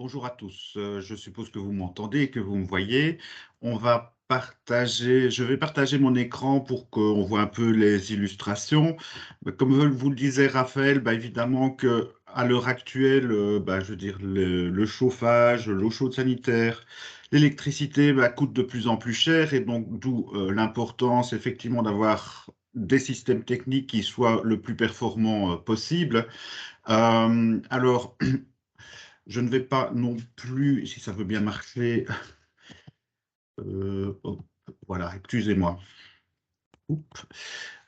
Bonjour à tous, je suppose que vous m'entendez et que vous me voyez. Je vais partager mon écran pour qu'on voit un peu les illustrations. Comme vous le disait Raphaël, évidemment que à l'heure actuelle, je veux dire, le chauffage, l'eau chaude sanitaire, l'électricité coûte de plus en plus cher et donc d'où l'importance effectivement d'avoir des systèmes techniques qui soient le plus performants possible. Alors, je ne vais pas non plus, si ça veut bien marcher, hop, voilà, excusez-moi. Oups.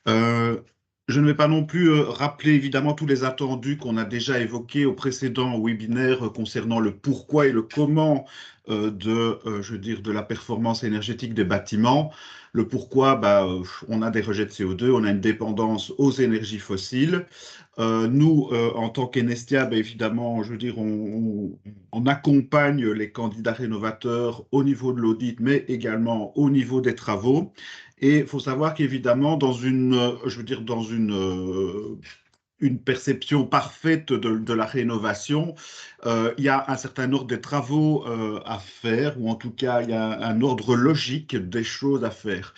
Euh, je ne vais pas non plus rappeler évidemment tous les attendus qu'on a déjà évoqués au précédent webinaire concernant le pourquoi et le comment je veux dire, de la performance énergétique des bâtiments. Le pourquoi, on a des rejets de CO2, on a une dépendance aux énergies fossiles. Nous, en tant qu'Enestia, évidemment, je veux dire, on accompagne les candidats rénovateurs au niveau de l'audit, mais également au niveau des travaux. Et il faut savoir qu'évidemment, je veux dire, dans une perception parfaite de la rénovation, il y a un certain ordre des travaux à faire, ou en tout cas, il y a un ordre logique des choses à faire.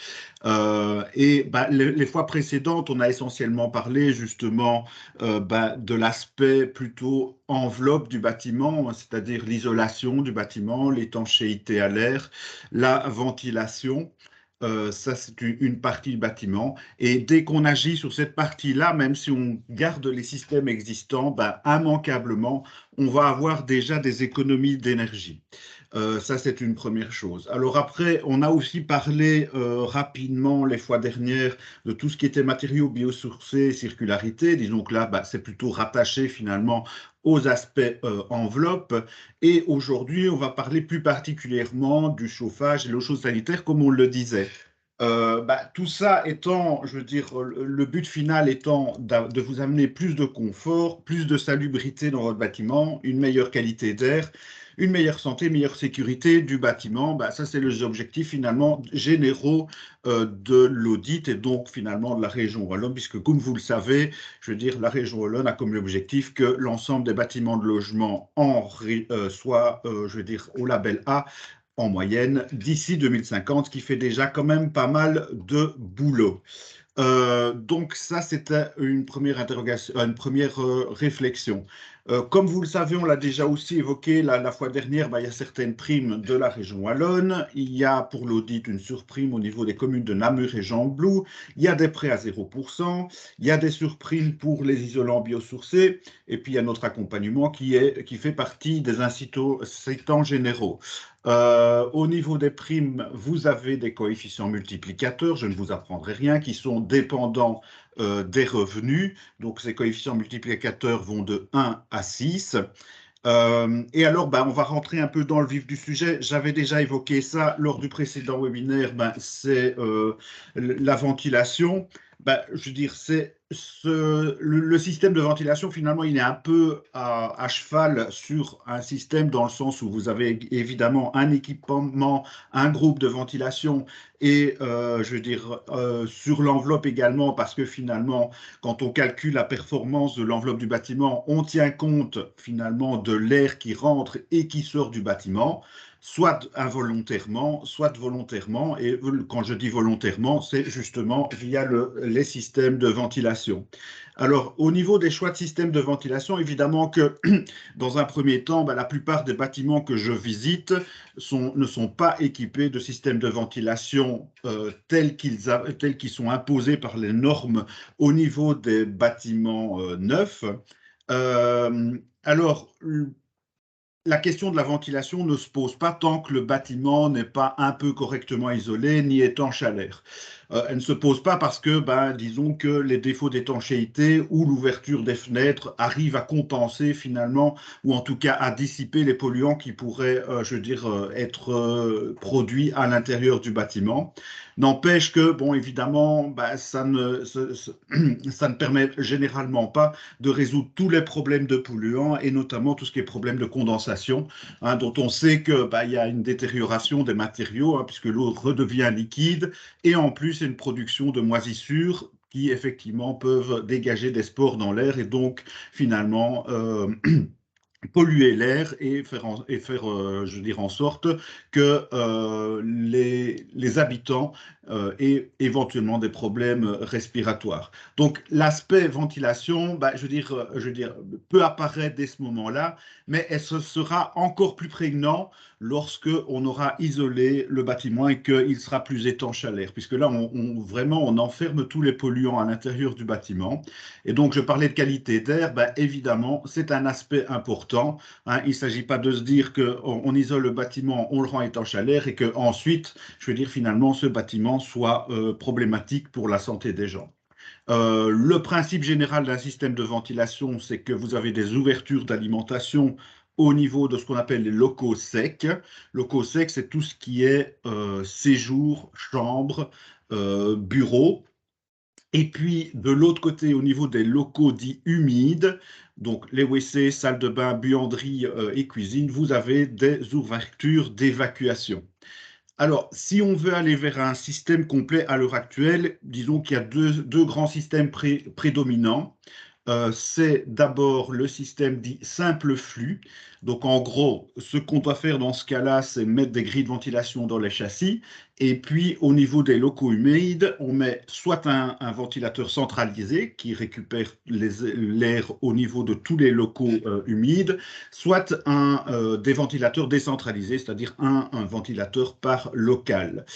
Les fois précédentes, on a essentiellement parlé justement de l'aspect plutôt enveloppe du bâtiment, c'est-à-dire l'isolation du bâtiment, l'étanchéité à l'air, la ventilation. Ça, c'est une partie du bâtiment. Et dès qu'on agit sur cette partie-là, même si on garde les systèmes existants, immanquablement, on va avoir déjà des économies d'énergie. Ça, c'est une première chose. Alors après, on a aussi parlé rapidement les fois dernières de tout ce qui était matériaux biosourcés, circularité. Disons que là, c'est plutôt rattaché finalement aux aspects enveloppe. Et aujourd'hui, on va parler plus particulièrement du chauffage et l'eau chaude sanitaire, comme on le disait. Tout ça étant, je veux dire, le but final étant de vous amener plus de confort, plus de salubrité dans votre bâtiment, une meilleure qualité d'air, une meilleure santé, meilleure sécurité du bâtiment. Ça, c'est les objectifs finalement généraux de l'audit et donc finalement de la région Wallonne, puisque comme vous le savez, je veux dire, la région Wallonne a comme objectif que l'ensemble des bâtiments de logement soient, je veux dire, au label A en moyenne d'ici 2050, ce qui fait déjà quand même pas mal de boulot. Donc ça, c'était une première interrogation, une première réflexion. Comme vous le savez, on l'a déjà aussi évoqué la fois dernière, il y a certaines primes de la région Wallonne. Il y a pour l'audit une surprime au niveau des communes de Namur et Gembloux. Il y a des prêts à 0%. Il y a des surprimes pour les isolants biosourcés. Et puis il y a notre accompagnement qui fait partie des incitants généraux. Au niveau des primes, vous avez des coefficients multiplicateurs, je ne vous apprendrai rien, qui sont dépendants des revenus. Donc, ces coefficients multiplicateurs vont de 1 à 6. Et alors, on va rentrer un peu dans le vif du sujet. J'avais déjà évoqué ça lors du précédent webinaire. C'est la ventilation. Je veux dire, le système de ventilation, finalement, il est un peu à cheval sur un système dans le sens où vous avez évidemment un équipement, un groupe de ventilation et, je veux dire, sur l'enveloppe également, parce que finalement, quand on calcule la performance de l'enveloppe du bâtiment, on tient compte finalement de l'air qui rentre et qui sort du bâtiment, soit involontairement, soit volontairement. Et quand je dis volontairement, c'est justement via les systèmes de ventilation. Alors, au niveau des choix de systèmes de ventilation, évidemment que dans un premier temps, la plupart des bâtiments que je visite ne sont pas équipés de systèmes de ventilation tels qu'ils sont imposés par les normes au niveau des bâtiments neufs. Alors, la question de la ventilation ne se pose pas tant que le bâtiment n'est pas un peu correctement isolé ni étanche à l'air. Elle ne se pose pas parce que, disons que les défauts d'étanchéité ou l'ouverture des fenêtres arrivent à compenser finalement, ou en tout cas à dissiper les polluants qui pourraient, je veux dire, être produits à l'intérieur du bâtiment. N'empêche que, bon, évidemment, ça ne permet généralement pas de résoudre tous les problèmes de polluants et notamment tout ce qui est problème de condensation, dont on sait que il y a une détérioration des matériaux, puisque l'eau redevient liquide et en plus une production de moisissures qui effectivement peuvent dégager des spores dans l'air et donc finalement polluer l'air et je veux dire, en sorte que les habitants aient éventuellement des problèmes respiratoires. Donc, l'aspect ventilation, bah, je veux dire, peut apparaître dès ce moment-là, mais elle se sera encore plus prégnant lorsque on aura isolé le bâtiment et qu'il sera plus étanche à l'air, puisque là, vraiment, on enferme tous les polluants à l'intérieur du bâtiment. Et donc, je parlais de qualité d'air, ben, évidemment, c'est un aspect important. Hein. Il ne s'agit pas de se dire qu'on isole le bâtiment, on le rend étanche à l'air et qu'ensuite, je veux dire, finalement, ce bâtiment soit problématique pour la santé des gens. Le principe général d'un système de ventilation, c'est que vous avez des ouvertures d'alimentation au niveau de ce qu'on appelle les locaux secs. Locaux secs, c'est tout ce qui est séjour, chambre, bureau. Et puis, de l'autre côté, au niveau des locaux dits humides, donc les WC, salles de bain, buanderie et cuisine, vous avez des ouvertures d'évacuation. Alors, si on veut aller vers un système complet à l'heure actuelle, disons qu'il y a deux grands systèmes prédominants. C'est d'abord le système dit simple flux. Donc, en gros, ce qu'on doit faire dans ce cas-là, c'est mettre des grilles de ventilation dans les châssis. Et puis, au niveau des locaux humides, on met soit un ventilateur centralisé qui récupère l'air au niveau de tous les locaux humides, soit des ventilateurs décentralisés, c'est-à-dire un ventilateur par local.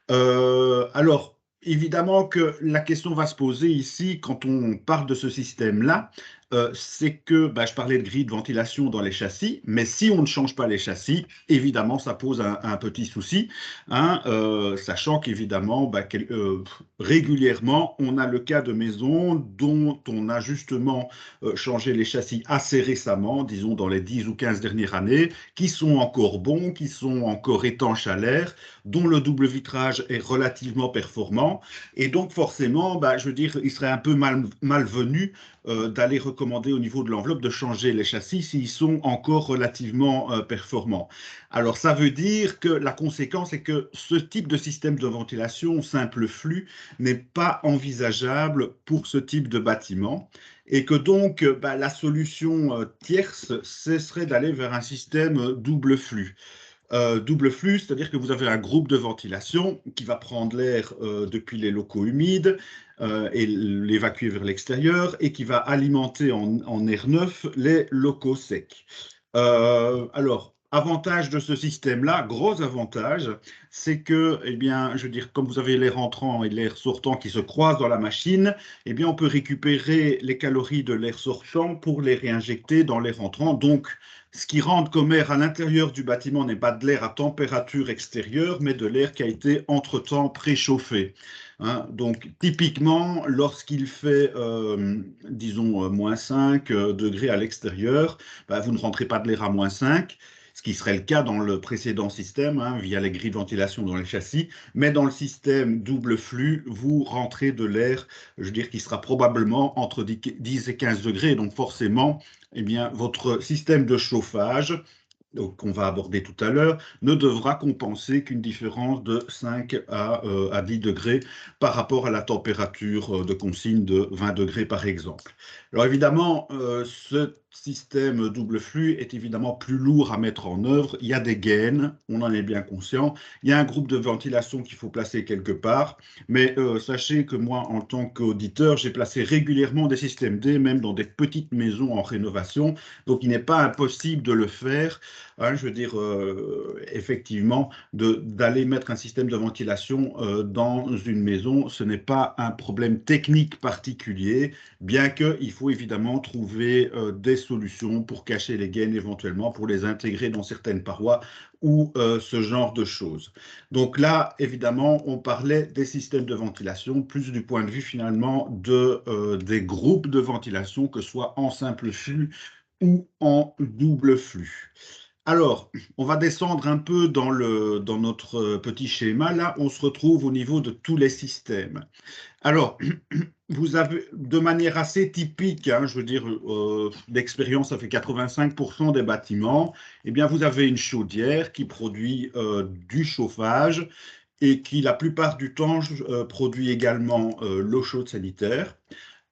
Alors, évidemment que la question va se poser ici, quand on parle de ce système-là, c'est que bah, je parlais de grille de ventilation dans les châssis, mais si on ne change pas les châssis, évidemment, ça pose un petit souci, hein, sachant qu'évidemment, bah, régulièrement, on a le cas de maisons dont on a justement changé les châssis assez récemment, disons dans les 10 ou 15 dernières années, qui sont encore bons, qui sont encore étanches à l'air, dont le double vitrage est relativement performant. Et donc, forcément, bah, je veux dire, il serait un peu malvenu d'aller recommander au niveau de l'enveloppe de changer les châssis s'ils sont encore relativement performants. Alors, ça veut dire que la conséquence est que ce type de système de ventilation simple flux n'est pas envisageable pour ce type de bâtiment et que donc bah, la solution tierce, ce serait d'aller vers un système double flux. Double flux, c'est-à-dire que vous avez un groupe de ventilation qui va prendre l'air depuis les locaux humides et l'évacuer vers l'extérieur et qui va alimenter en air neuf les locaux secs. Alors, avantage de ce système-là, gros avantage, c'est que, eh bien, je veux dire, comme vous avez l'air entrant et l'air sortant qui se croisent dans la machine, eh bien, on peut récupérer les calories de l'air sortant pour les réinjecter dans l'air entrant. Donc, ce qui rentre comme air à l'intérieur du bâtiment n'est pas de l'air à température extérieure, mais de l'air qui a été entre-temps préchauffé. Hein. Donc, typiquement, lorsqu'il fait, disons, moins 5 degrés à l'extérieur, bah, vous ne rentrez pas de l'air à moins 5, ce qui serait le cas dans le précédent système, hein, via les grilles de ventilation dans les châssis, mais dans le système double flux, vous rentrez de l'air, je veux dire, qui sera probablement entre 10 et 15 degrés, donc forcément, eh bien, votre système de chauffage, qu'on va aborder tout à l'heure, ne devra compenser qu'une différence de 5 à 10 degrés par rapport à la température de consigne de 20 degrés, par exemple. Alors évidemment, ce système double flux est évidemment plus lourd à mettre en œuvre. Il y a des gaines, on en est bien conscient. Il y a un groupe de ventilation qu'il faut placer quelque part. Mais sachez que moi, en tant qu'auditeur, j'ai placé régulièrement des systèmes D, même dans des petites maisons en rénovation. Donc il n'est pas impossible de le faire. Hein, je veux dire, effectivement, d'aller mettre un système de ventilation dans une maison, ce n'est pas un problème technique particulier, bien qu'il faut évidemment trouver des solutions pour cacher les gaines éventuellement, pour les intégrer dans certaines parois ou ce genre de choses. Donc là, évidemment, on parlait des systèmes de ventilation, plus du point de vue finalement des groupes de ventilation, que ce soit en simple flux ou en double flux. Alors, on va descendre un peu dans notre petit schéma. Là, on se retrouve au niveau de tous les systèmes. Alors, vous avez, de manière assez typique, hein, je veux dire, d'expérience, ça fait 85% des bâtiments, eh bien, vous avez une chaudière qui produit du chauffage et qui, la plupart du temps, produit également l'eau chaude sanitaire.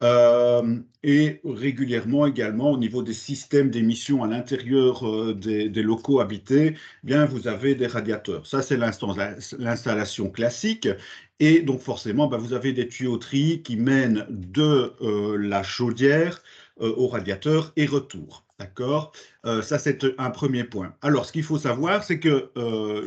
Et régulièrement également au niveau des systèmes d'émission à l'intérieur des locaux habités, eh bien vous avez des radiateurs. Ça, c'est l'installation classique. Et donc forcément, ben, vous avez des tuyauteries qui mènent de la chaudière au radiateur et retour. D'accord? Ça, c'est un premier point. Alors, ce qu'il faut savoir, c'est que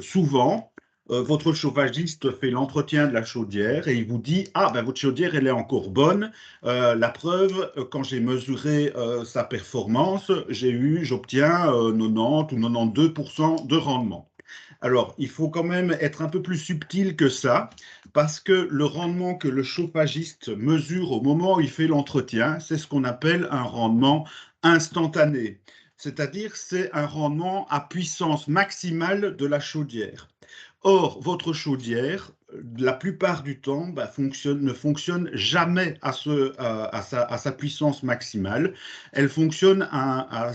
souvent, votre chauffagiste fait l'entretien de la chaudière et il vous dit, ah, ben, votre chaudière, elle est encore bonne. La preuve, quand j'ai mesuré sa performance, j'obtiens 90 ou 92% de rendement. Alors, il faut quand même être un peu plus subtil que ça, parce que le rendement que le chauffagiste mesure au moment où il fait l'entretien, c'est ce qu'on appelle un rendement instantané. C'est-à-dire, c'est un rendement à puissance maximale de la chaudière. Or, votre chaudière, la plupart du temps, bah, ne fonctionne jamais à sa puissance maximale. Elle fonctionne à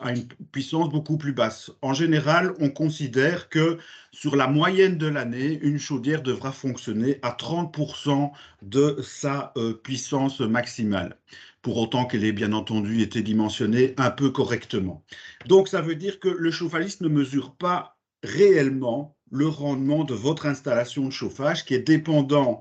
une puissance beaucoup plus basse. En général, on considère que sur la moyenne de l'année, une chaudière devra fonctionner à 30% de sa puissance maximale, pour autant qu'elle ait bien entendu été dimensionnée un peu correctement. Donc, ça veut dire que le chauffagiste ne mesure pas réellement le rendement de votre installation de chauffage qui est dépendant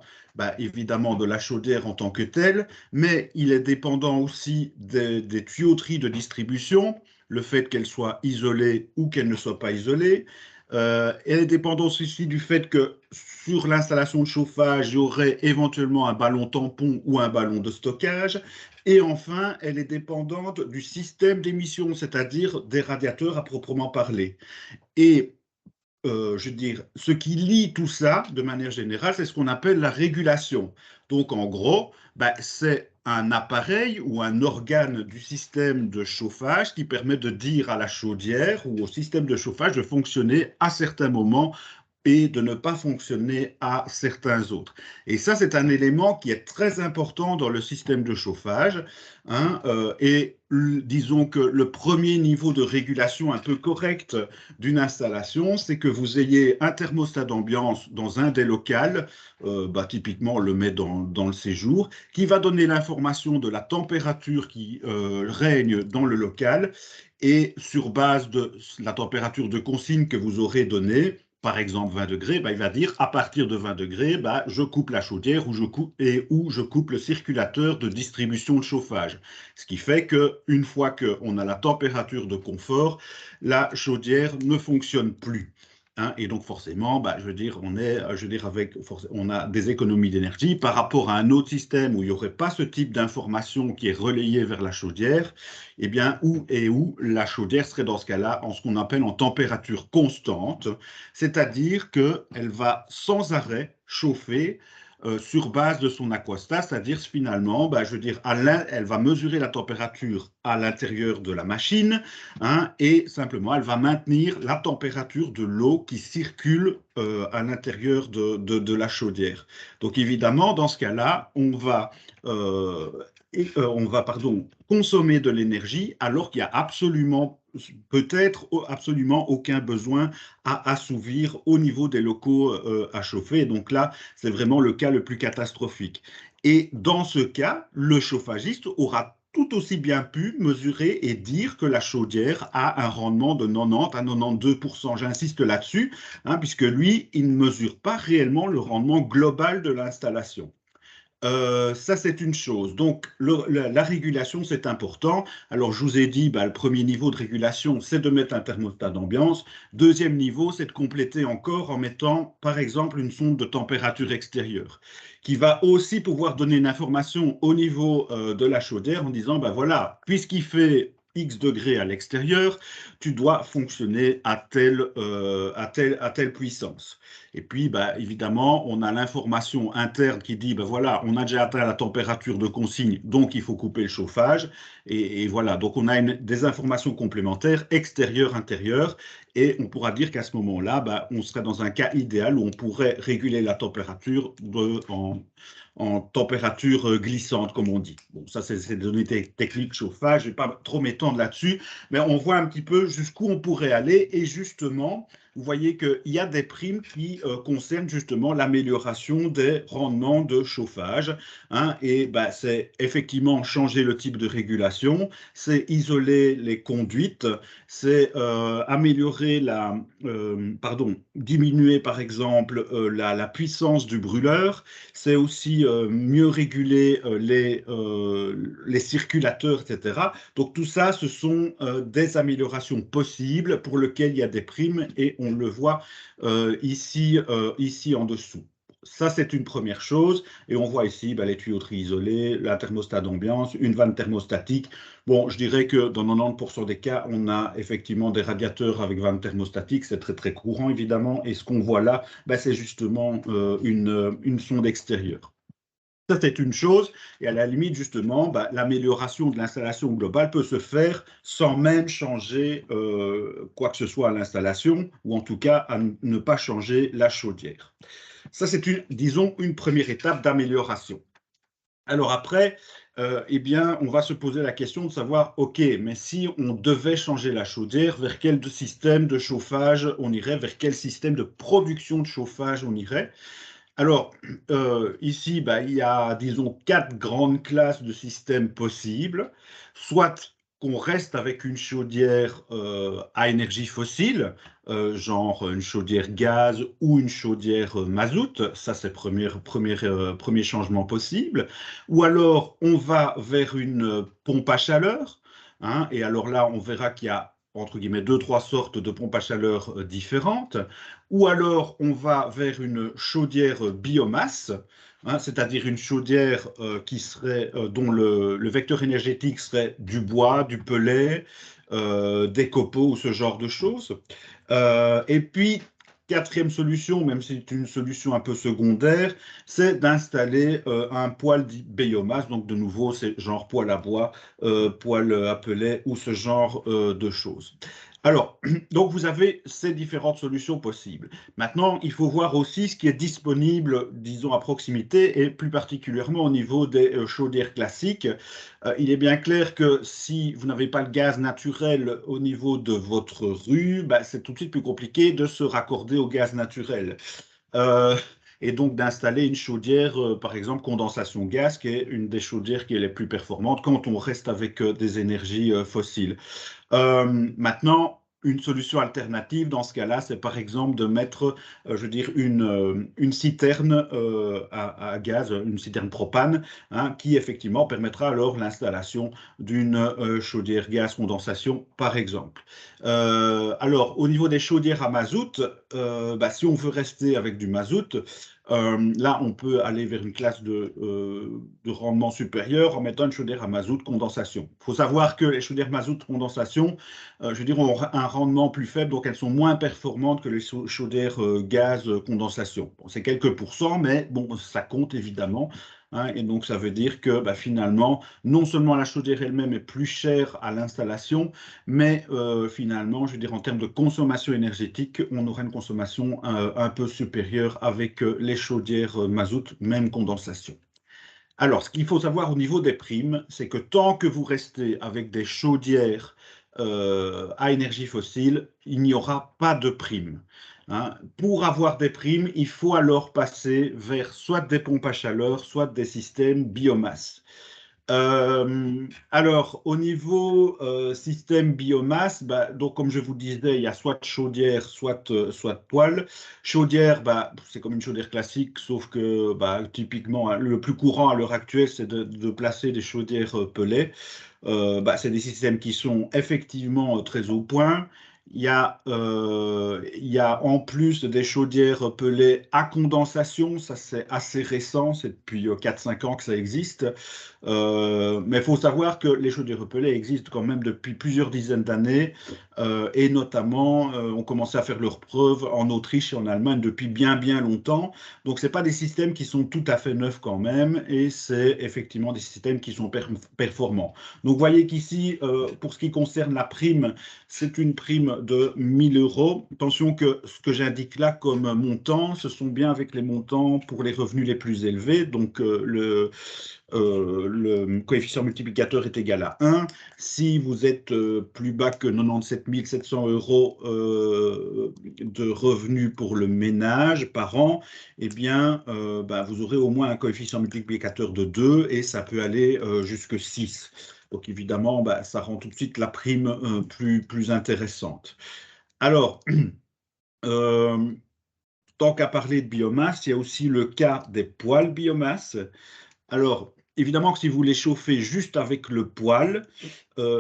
évidemment de la chaudière en tant que telle, mais il est dépendant aussi des tuyauteries de distribution, le fait qu'elles soient isolées ou qu'elles ne soient pas isolées. Elle est dépendante aussi du fait que sur l'installation de chauffage, il y aurait éventuellement un ballon tampon ou un ballon de stockage. Et enfin, elle est dépendante du système d'émission, c'est-à-dire des radiateurs à proprement parler. Et je veux dire, ce qui lie tout ça, de manière générale, c'est ce qu'on appelle la régulation. Donc, en gros, c'est un appareil ou un organe du système de chauffage qui permet de dire à la chaudière ou au système de chauffage de fonctionner à certains moments et de ne pas fonctionner à certains autres. Et ça, c'est un élément qui est très important dans le système de chauffage. Hein, disons que le premier niveau de régulation un peu correct d'une installation, c'est que vous ayez un thermostat d'ambiance dans un des locaux, typiquement on le met dans le séjour, qui va donner l'information de la température qui règne dans le local et sur base de la température de consigne que vous aurez donnée, par exemple 20 degrés, il va dire à partir de 20 degrés, je coupe la chaudière ou je coupe le circulateur de distribution de chauffage. Ce qui fait qu'une fois qu'on a la température de confort, la chaudière ne fonctionne plus. Hein, et donc forcément, on a des économies d'énergie par rapport à un autre système où il n'y aurait pas ce type d'information qui est relayée vers la chaudière, eh bien, où la chaudière serait dans ce cas-là en ce qu'on appelle en température constante, c'est-à-dire qu'elle va sans arrêt chauffer sur base de son aquastat, c'est-à-dire finalement, elle va mesurer la température à l'intérieur de la machine, hein, et simplement, elle va maintenir la température de l'eau qui circule à l'intérieur de la chaudière. Donc évidemment, dans ce cas-là, consommer de l'énergie alors qu'il y a peut-être absolument aucun besoin à assouvir au niveau des locaux à chauffer. Donc là, c'est vraiment le cas le plus catastrophique. Et dans ce cas, le chauffagiste aura tout aussi bien pu mesurer et dire que la chaudière a un rendement de 90 à 92%. J'insiste là-dessus, hein, puisque lui, il ne mesure pas réellement le rendement global de l'installation. Ça, c'est une chose. Donc, la régulation, c'est important. Alors, je vous ai dit, le premier niveau de régulation, c'est de mettre un thermostat d'ambiance. Deuxième niveau, c'est de compléter encore en mettant, par exemple, une sonde de température extérieure qui va aussi pouvoir donner une information au niveau de la chaudière en disant, voilà, puisqu'il fait X degrés à l'extérieur, tu dois fonctionner à telle puissance. Et puis, évidemment, on a l'information interne qui dit, voilà, on a déjà atteint la température de consigne, donc il faut couper le chauffage. Et voilà, donc on a des informations complémentaires extérieures, intérieures, et on pourra dire qu'à ce moment-là, on serait dans un cas idéal où on pourrait réguler la température en température glissante, comme on dit. Bon, ça, c'est des données techniques chauffage, je ne vais pas trop m'étendre là-dessus, mais on voit un petit peu jusqu'où on pourrait aller, et justement, vous voyez qu'il y a des primes qui concernent justement l'amélioration des rendements de chauffage. Hein, et bah, c'est effectivement changer le type de régulation, c'est isoler les conduites, c'est améliorer diminuer par exemple la puissance du brûleur, c'est aussi mieux réguler les circulateurs, etc. Donc tout ça, ce sont des améliorations possibles pour lesquelles il y a des primes et on le voit ici en dessous. Ça, c'est une première chose. Et on voit ici les tuyauteries isolées, la thermostat d'ambiance, une vanne thermostatique. Bon, je dirais que dans 90% des cas, on a effectivement des radiateurs avec vanne thermostatique. C'est très, très courant, évidemment. Et ce qu'on voit là, c'est justement une sonde extérieure. Ça, c'est une chose, et à la limite, justement, l'amélioration de l'installation globale peut se faire sans même changer quoi que ce soit à l'installation, ou en tout cas à ne pas changer la chaudière. Ça, c'est disons, une première étape d'amélioration. Alors après, eh bien, on va se poser la question de savoir, OK, mais si on devait changer la chaudière, vers quel système de chauffage on irait, vers quel système de production de chauffage on irait? Alors, ici, il y a, disons, 4 grandes classes de systèmes possibles. Soit qu'on reste avec une chaudière à énergie fossile, genre une chaudière gaz ou une chaudière mazout. Ça, c'est le premier changement possible. Ou alors, on va vers une pompe à chaleur. Hein, et alors là, on verra qu'il y a entre guillemets 2-3 sortes de pompes à chaleur différentes, ou alors on va vers une chaudière biomasse, hein, c'est-à-dire une chaudière dont le vecteur énergétique serait du bois, du pellet, des copeaux ou ce genre de choses. Et puis, quatrième solution, même si c'est une solution un peu secondaire, c'est d'installer un poêle dit biomasse. Donc, de nouveau, c'est genre poêle à bois, poêle à pellet ou ce genre de choses. Alors, donc vous avez ces différentes solutions possibles. Maintenant, il faut voir aussi ce qui est disponible, disons, à proximité et plus particulièrement au niveau des chaudières classiques. Il est bien clair que si vous n'avez pas le gaz naturel au niveau de votre rue, c'est tout de suite plus compliqué de se raccorder au gaz naturel. Euh, et donc d'installer une chaudière, par exemple, condensation gaz, qui est une des chaudières qui est les plus performantes quand on reste avec des énergies fossiles. Maintenant, une solution alternative dans ce cas-là, c'est par exemple de mettre, je veux dire, une citerne à gaz, une citerne propane, hein, qui effectivement permettra alors l'installation d'une chaudière gaz condensation, par exemple. Alors, au niveau des chaudières à mazout, si on veut rester avec du mazout, là, on peut aller vers une classe de rendement supérieur en mettant une chaudière à mazout condensation. Il faut savoir que les chaudières mazout condensation, je veux dire, ont un rendement plus faible, donc elles sont moins performantes que les chaudières gaz condensation. Bon, c'est quelques pourcents, mais bon, ça compte évidemment. Hein, et donc, ça veut dire que finalement, non seulement la chaudière elle-même est plus chère à l'installation, mais finalement, je veux dire, en termes de consommation énergétique, on aura une consommation un peu supérieure avec les chaudières mazout, même condensation. Alors, ce qu'il faut savoir au niveau des primes, c'est que tant que vous restez avec des chaudières à énergie fossile, il n'y aura pas de primes. Hein. Pour avoir des primes, il faut alors passer vers soit des pompes à chaleur, soit des systèmes biomasse. Alors, au niveau système biomasse, donc comme je vous disais, il y a soit chaudière, soit poêle. Chaudière, c'est comme une chaudière classique, sauf que typiquement, hein, le plus courant à l'heure actuelle, c'est de placer des chaudières pelées. C'est des systèmes qui sont effectivement très au point. Il y a en plus des chaudières pelées à condensation, ça c'est assez récent, c'est depuis 4-5 ans que ça existe. Mais il faut savoir que les chaudières pelées existent quand même depuis plusieurs dizaines d'années et notamment ont commencé à faire leurs preuves en Autriche et en Allemagne depuis bien bien longtemps. Donc ce pas des systèmes qui sont tout à fait neufs quand même et c'est effectivement des systèmes qui sont performants. Donc vous voyez qu'ici, pour ce qui concerne la prime, c'est une prime prime de 1 000 €. Attention que ce que j'indique là comme montant, ce sont bien avec les montants pour les revenus les plus élevés. Donc, le coefficient multiplicateur est égal à 1. Si vous êtes plus bas que 97 700 € de revenus pour le ménage par an, eh bien, vous aurez au moins un coefficient multiplicateur de 2 et ça peut aller jusque 6. Donc, évidemment, ça rend tout de suite la prime plus intéressante. Alors, tant qu'à parler de biomasse, il y a aussi le cas des poêles biomasse. Alors, évidemment que si vous les chauffez juste avec le poêle,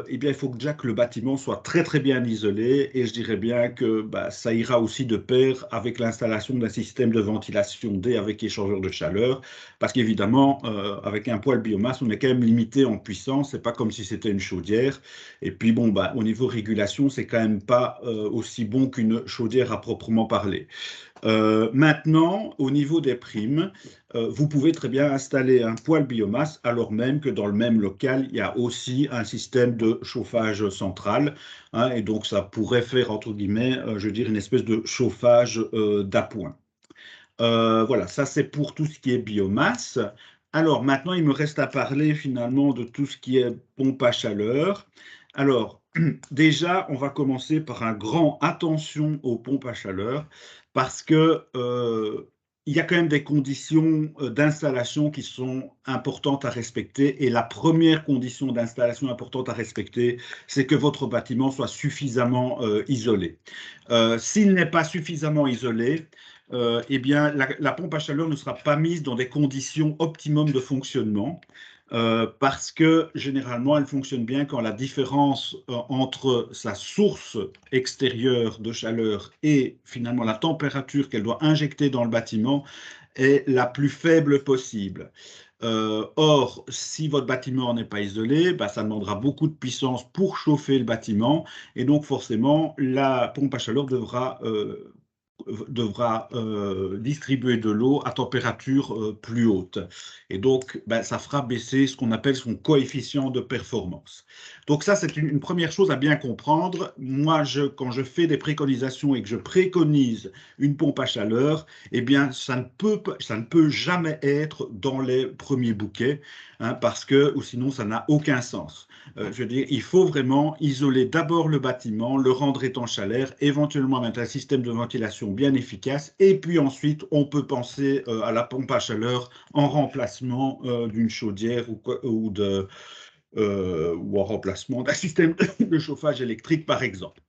eh bien, il faut déjà que le bâtiment soit très très bien isolé et je dirais bien que ça ira aussi de pair avec l'installation d'un système de ventilation D avec échangeur de chaleur parce qu'évidemment, avec un poêle biomasse, on est quand même limité en puissance, c'est pas comme si c'était une chaudière. Et puis bon, au niveau régulation, c'est quand même pas aussi bon qu'une chaudière à proprement parler. Maintenant, au niveau des primes, vous pouvez très bien installer un poêle biomasse alors même que dans le même local, il y a aussi un système de chauffage central. Hein, et donc, ça pourrait faire, entre guillemets, je veux dire, une espèce de chauffage d'appoint. Voilà, ça c'est pour tout ce qui est biomasse. Alors maintenant, il me reste à parler finalement de tout ce qui est pompe à chaleur. Alors, déjà, on va commencer par un grand attention aux pompes à chaleur parce que il y a quand même des conditions d'installation qui sont importantes à respecter. Et la première condition d'installation importante à respecter, c'est que votre bâtiment soit suffisamment isolé. S'il n'est pas suffisamment isolé, eh bien, la pompe à chaleur ne sera pas mise dans des conditions optimum de fonctionnement parce que généralement, elle fonctionne bien quand la différence entre sa source extérieure de chaleur et finalement la température qu'elle doit injecter dans le bâtiment est la plus faible possible. Or, si votre bâtiment n'est pas isolé, ça demandera beaucoup de puissance pour chauffer le bâtiment et donc forcément, la pompe à chaleur devra distribuer de l'eau à température plus haute. Et donc, ça fera baisser ce qu'on appelle son coefficient de performance. Donc ça, c'est une première chose à bien comprendre. Moi, quand je fais des préconisations et que je préconise une pompe à chaleur, eh bien, ça ne peut jamais être dans les premiers bouquets, hein, parce que, ou sinon, ça n'a aucun sens. Je veux dire, il faut vraiment isoler d'abord le bâtiment, le rendre étanche à l'air, éventuellement mettre un système de ventilation bien efficace, et puis ensuite, on peut penser à la pompe à chaleur en remplacement d'une chaudière ou en remplacement d'un système de chauffage électrique, par exemple.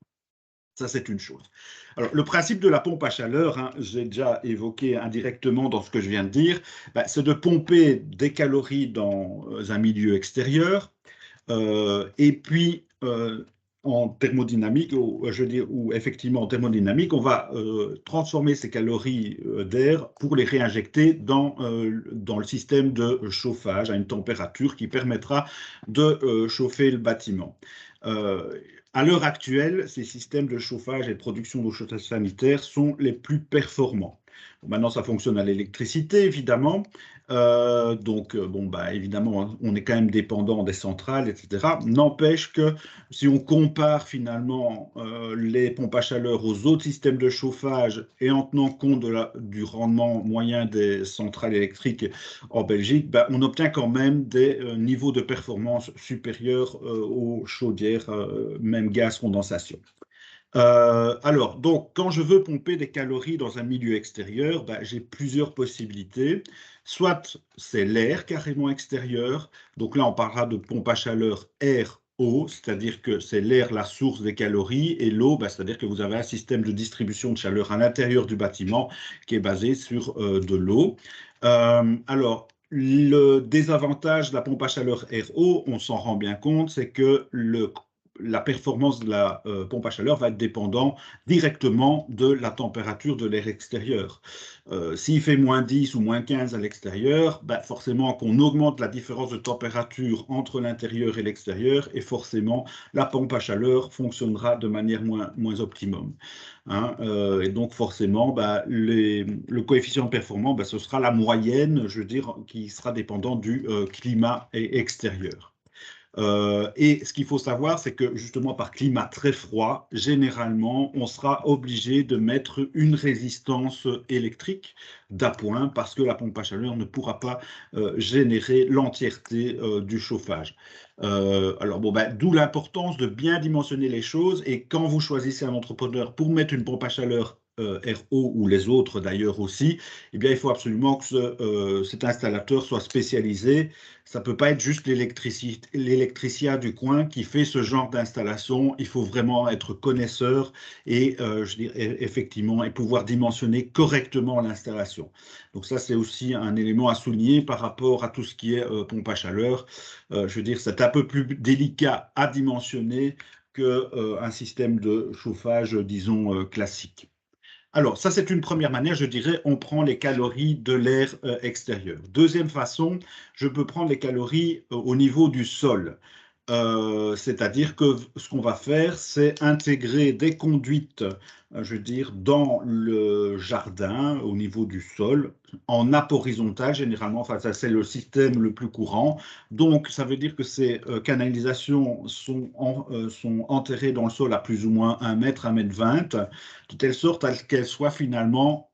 Ça, c'est une chose. Alors, le principe de la pompe à chaleur, hein, j'ai déjà évoqué indirectement dans ce que je viens de dire, c'est de pomper des calories dans un milieu extérieur, et puis, en thermodynamique, ou effectivement en thermodynamique, on va transformer ces calories d'air pour les réinjecter dans le système de chauffage à une température qui permettra de chauffer le bâtiment. À l'heure actuelle, ces systèmes de chauffage et de production d'eau chaude sanitaire sont les plus performants. Maintenant, ça fonctionne à l'électricité, évidemment. Évidemment, on est quand même dépendant des centrales, etc. N'empêche que si on compare finalement les pompes à chaleur aux autres systèmes de chauffage et en tenant compte du rendement moyen des centrales électriques en Belgique, on obtient quand même des niveaux de performance supérieurs aux chaudières, même gaz condensation. Alors, donc, quand je veux pomper des calories dans un milieu extérieur, j'ai plusieurs possibilités. Soit c'est l'air carrément extérieur. Donc là, on parlera de pompe à chaleur air-eau, c'est-à-dire que c'est l'air la source des calories et l'eau, c'est-à-dire que vous avez un système de distribution de chaleur à l'intérieur du bâtiment qui est basé sur de l'eau. Alors, le désavantage de la pompe à chaleur air-eau, on s'en rend bien compte, c'est que la performance de la pompe à chaleur va être dépendante directement de la température de l'air extérieur. S'il fait moins 10 ou moins 15 à l'extérieur, forcément qu'on augmente la différence de température entre l'intérieur et l'extérieur et forcément la pompe à chaleur fonctionnera de manière moins optimum. Hein, et donc forcément, le coefficient de performance, ce sera la moyenne, je veux dire, qui sera dépendant du climat extérieur. Et ce qu'il faut savoir, c'est que justement par climat très froid, généralement, on sera obligé de mettre une résistance électrique d'appoint parce que la pompe à chaleur ne pourra pas générer l'entièreté du chauffage. Alors bon, ben, d'où l'importance de bien dimensionner les choses et quand vous choisissez un entrepreneur pour mettre une pompe à chaleur RO ou les autres d'ailleurs aussi, eh bien, il faut absolument que cet installateur soit spécialisé. Ça ne peut pas être juste l'électricien du coin qui fait ce genre d'installation. Il faut vraiment être connaisseur et, je dirais, effectivement, et pouvoir dimensionner correctement l'installation. Donc ça, c'est aussi un élément à souligner par rapport à tout ce qui est pompe à chaleur. Je veux dire, c'est un peu plus délicat à dimensionner qu'un système de chauffage, disons, classique. Alors, ça, c'est une première manière, je dirais, on prend les calories de l'air extérieur. Deuxième façon, je peux prendre les calories au niveau du sol. C'est-à-dire que ce qu'on va faire, c'est intégrer des conduites, je veux dire, dans le jardin, au niveau du sol, en nappe horizontale, généralement, enfin, ça, c'est le système le plus courant. Donc, ça veut dire que ces canalisations sont enterrées dans le sol à plus ou moins 1 mètre, 1 mètre 20, de telle sorte qu'elles soient finalement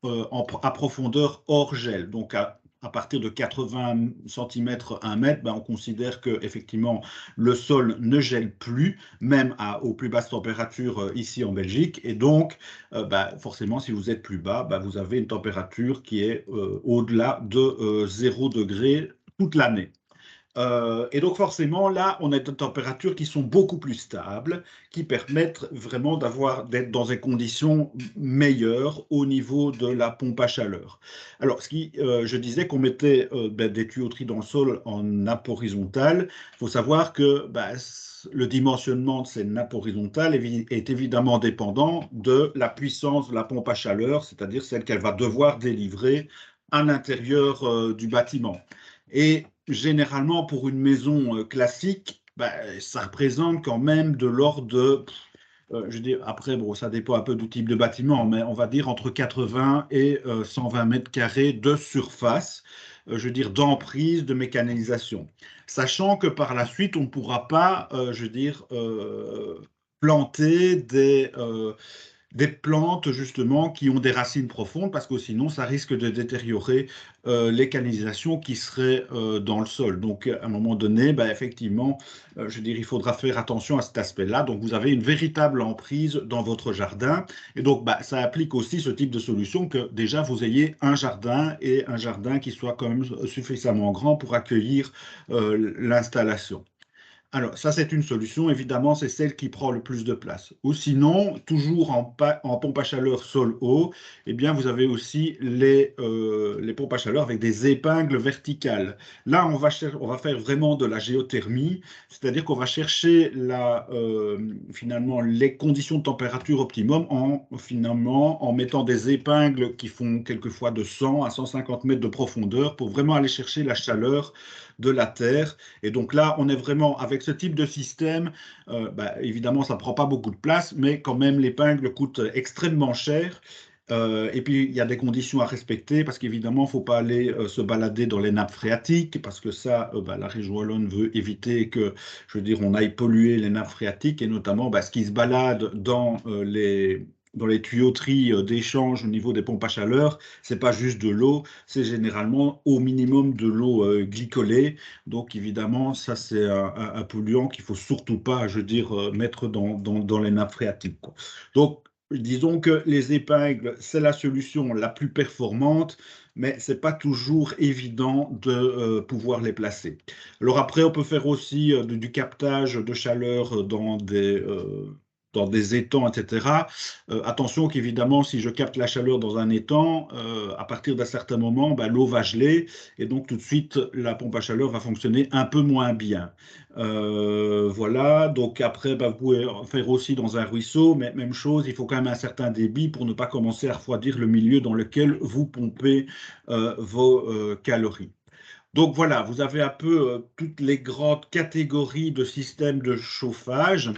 à profondeur hors gel. Donc, à partir de 80 cm, 1 mètre, ben, on considère que effectivement le sol ne gèle plus, même aux plus basses températures ici en Belgique. Et donc, ben, forcément, si vous êtes plus bas, ben, vous avez une température qui est au-delà de 0 degré toute l'année. Et donc forcément, là, on a des températures qui sont beaucoup plus stables, qui permettent vraiment d'être dans des conditions meilleures au niveau de la pompe à chaleur. Alors, je disais qu'on mettait ben, des tuyauteries dans le sol en nappe horizontale. Il faut savoir que ben, le dimensionnement de ces nappes horizontales est évidemment dépendant de la puissance de la pompe à chaleur, c'est-à-dire celle qu'elle va devoir délivrer à l'intérieur du bâtiment. Et généralement, pour une maison classique, bah, ça représente quand même de l'ordre de, je dis, après, bon, ça dépend un peu du type de bâtiment, mais on va dire entre 80 et 120 mètres carrés de surface, je veux dire, d'emprise de mécanisation. Sachant que par la suite, on ne pourra pas, je veux dire, planter des plantes justement qui ont des racines profondes parce que sinon ça risque de détériorer les canalisations qui seraient dans le sol. Donc à un moment donné, bah, effectivement, je veux dire, il faudra faire attention à cet aspect-là. Donc vous avez une véritable emprise dans votre jardin et donc bah, ça applique aussi ce type de solution que déjà vous ayez un jardin et un jardin qui soit quand même suffisamment grand pour accueillir l'installation. Alors, ça, c'est une solution. Évidemment, c'est celle qui prend le plus de place. Ou sinon, toujours en pompe à chaleur sol-eau, eh bien, vous avez aussi les pompes à chaleur avec des épingles verticales. Là, on va faire vraiment de la géothermie, c'est-à-dire qu'on va chercher finalement les conditions de température optimum finalement, en mettant des épingles qui font quelquefois de 100 à 150 mètres de profondeur pour vraiment aller chercher la chaleur de la Terre. Et donc là, on est vraiment avec ce type de système. Bah, évidemment, ça ne prend pas beaucoup de place, mais quand même, l'épingle coûte extrêmement cher. Et puis, il y a des conditions à respecter parce qu'évidemment, il ne faut pas aller se balader dans les nappes phréatiques parce que ça, bah, la région wallonne veut éviter que, je veux dire, on aille polluer les nappes phréatiques et notamment bah, ce qui se balade dans les tuyauteries d'échange au niveau des pompes à chaleur, c'est pas juste de l'eau, c'est généralement au minimum de l'eau glycolée. Donc évidemment, ça c'est un polluant qu'il faut surtout pas, je veux dire, mettre dans les nappes phréatiques, quoi. Donc disons que les épingles, c'est la solution la plus performante, mais c'est pas toujours évident de pouvoir les placer. Alors après, on peut faire aussi du captage de chaleur dans des étangs, etc. Attention qu'évidemment, si je capte la chaleur dans un étang, à partir d'un certain moment, bah, l'eau va geler et donc tout de suite, la pompe à chaleur va fonctionner un peu moins bien. Voilà, donc après, bah, vous pouvez en faire aussi dans un ruisseau, mais même chose, il faut quand même un certain débit pour ne pas commencer à refroidir le milieu dans lequel vous pompez vos calories. Donc voilà, vous avez un peu toutes les grandes catégories de systèmes de chauffage.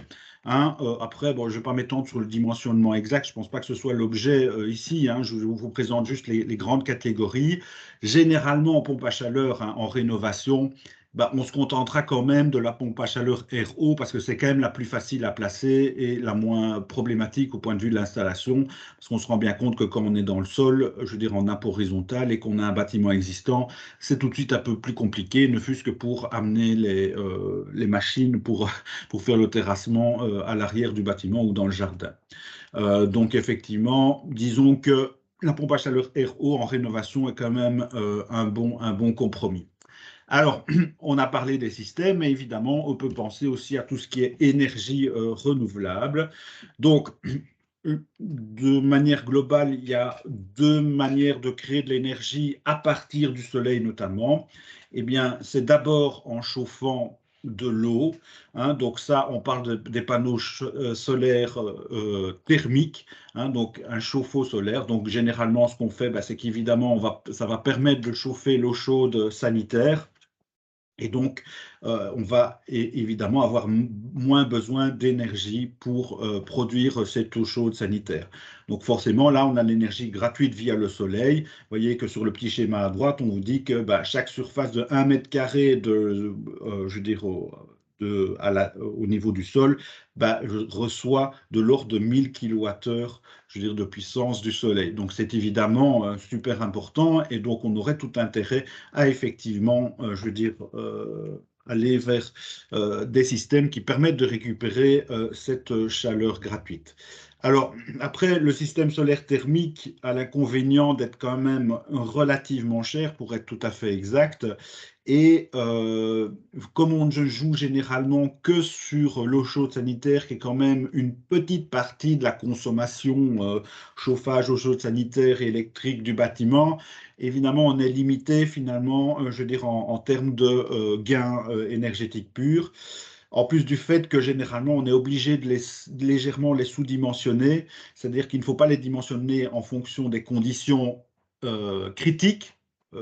Hein. Après, bon, je ne vais pas m'étendre sur le dimensionnement exact, je ne pense pas que ce soit l'objet ici. Hein. Je vous présente juste les grandes catégories. Généralement, en pompe à chaleur, hein, en rénovation, bah, on se contentera quand même de la pompe à chaleur RO parce que c'est quand même la plus facile à placer et la moins problématique au point de vue de l'installation. Parce qu'on se rend bien compte que quand on est dans le sol, je veux dire en nappe horizontale et qu'on a un bâtiment existant, c'est tout de suite un peu plus compliqué, ne fût-ce que pour amener les machines pour faire le terrassement à l'arrière du bâtiment ou dans le jardin. Donc effectivement, disons que la pompe à chaleur RO en rénovation est quand même un bon compromis. Alors, on a parlé des systèmes, mais évidemment, on peut penser aussi à tout ce qui est énergie renouvelable. Donc, de manière globale, il y a deux manières de créer de l'énergie à partir du soleil notamment. Eh bien, c'est d'abord en chauffant de l'eau, hein, donc ça, on parle des panneaux solaires thermiques, hein, donc un chauffe-eau solaire. Donc généralement, ce qu'on fait, bah, c'est qu'évidemment, ça va permettre de chauffer l'eau chaude sanitaire. Et donc, on va évidemment avoir moins besoin d'énergie pour produire cette eau chaude sanitaire. Donc forcément, là, on a l'énergie gratuite via le soleil. Vous voyez que sur le petit schéma à droite, on vous dit que bah, chaque surface de 1 mètre carré je veux dire, au niveau du sol, bah, reçoit de l'ordre de 1000 kWh, je veux dire, de puissance du soleil. Donc c'est évidemment super important et donc on aurait tout intérêt à effectivement, je veux dire, aller vers des systèmes qui permettent de récupérer cette chaleur gratuite. Alors, après, le système solaire thermique a l'inconvénient d'être quand même relativement cher, pour être tout à fait exact. Et comme on ne joue généralement que sur l'eau chaude sanitaire, qui est quand même une petite partie de la consommation chauffage, eau chaude sanitaire et électrique du bâtiment, évidemment, on est limité finalement, je veux dire, en termes de gains énergétiques purs. En plus du fait que généralement, on est obligé de légèrement les sous-dimensionner, c'est-à-dire qu'il ne faut pas les dimensionner en fonction des conditions critiques,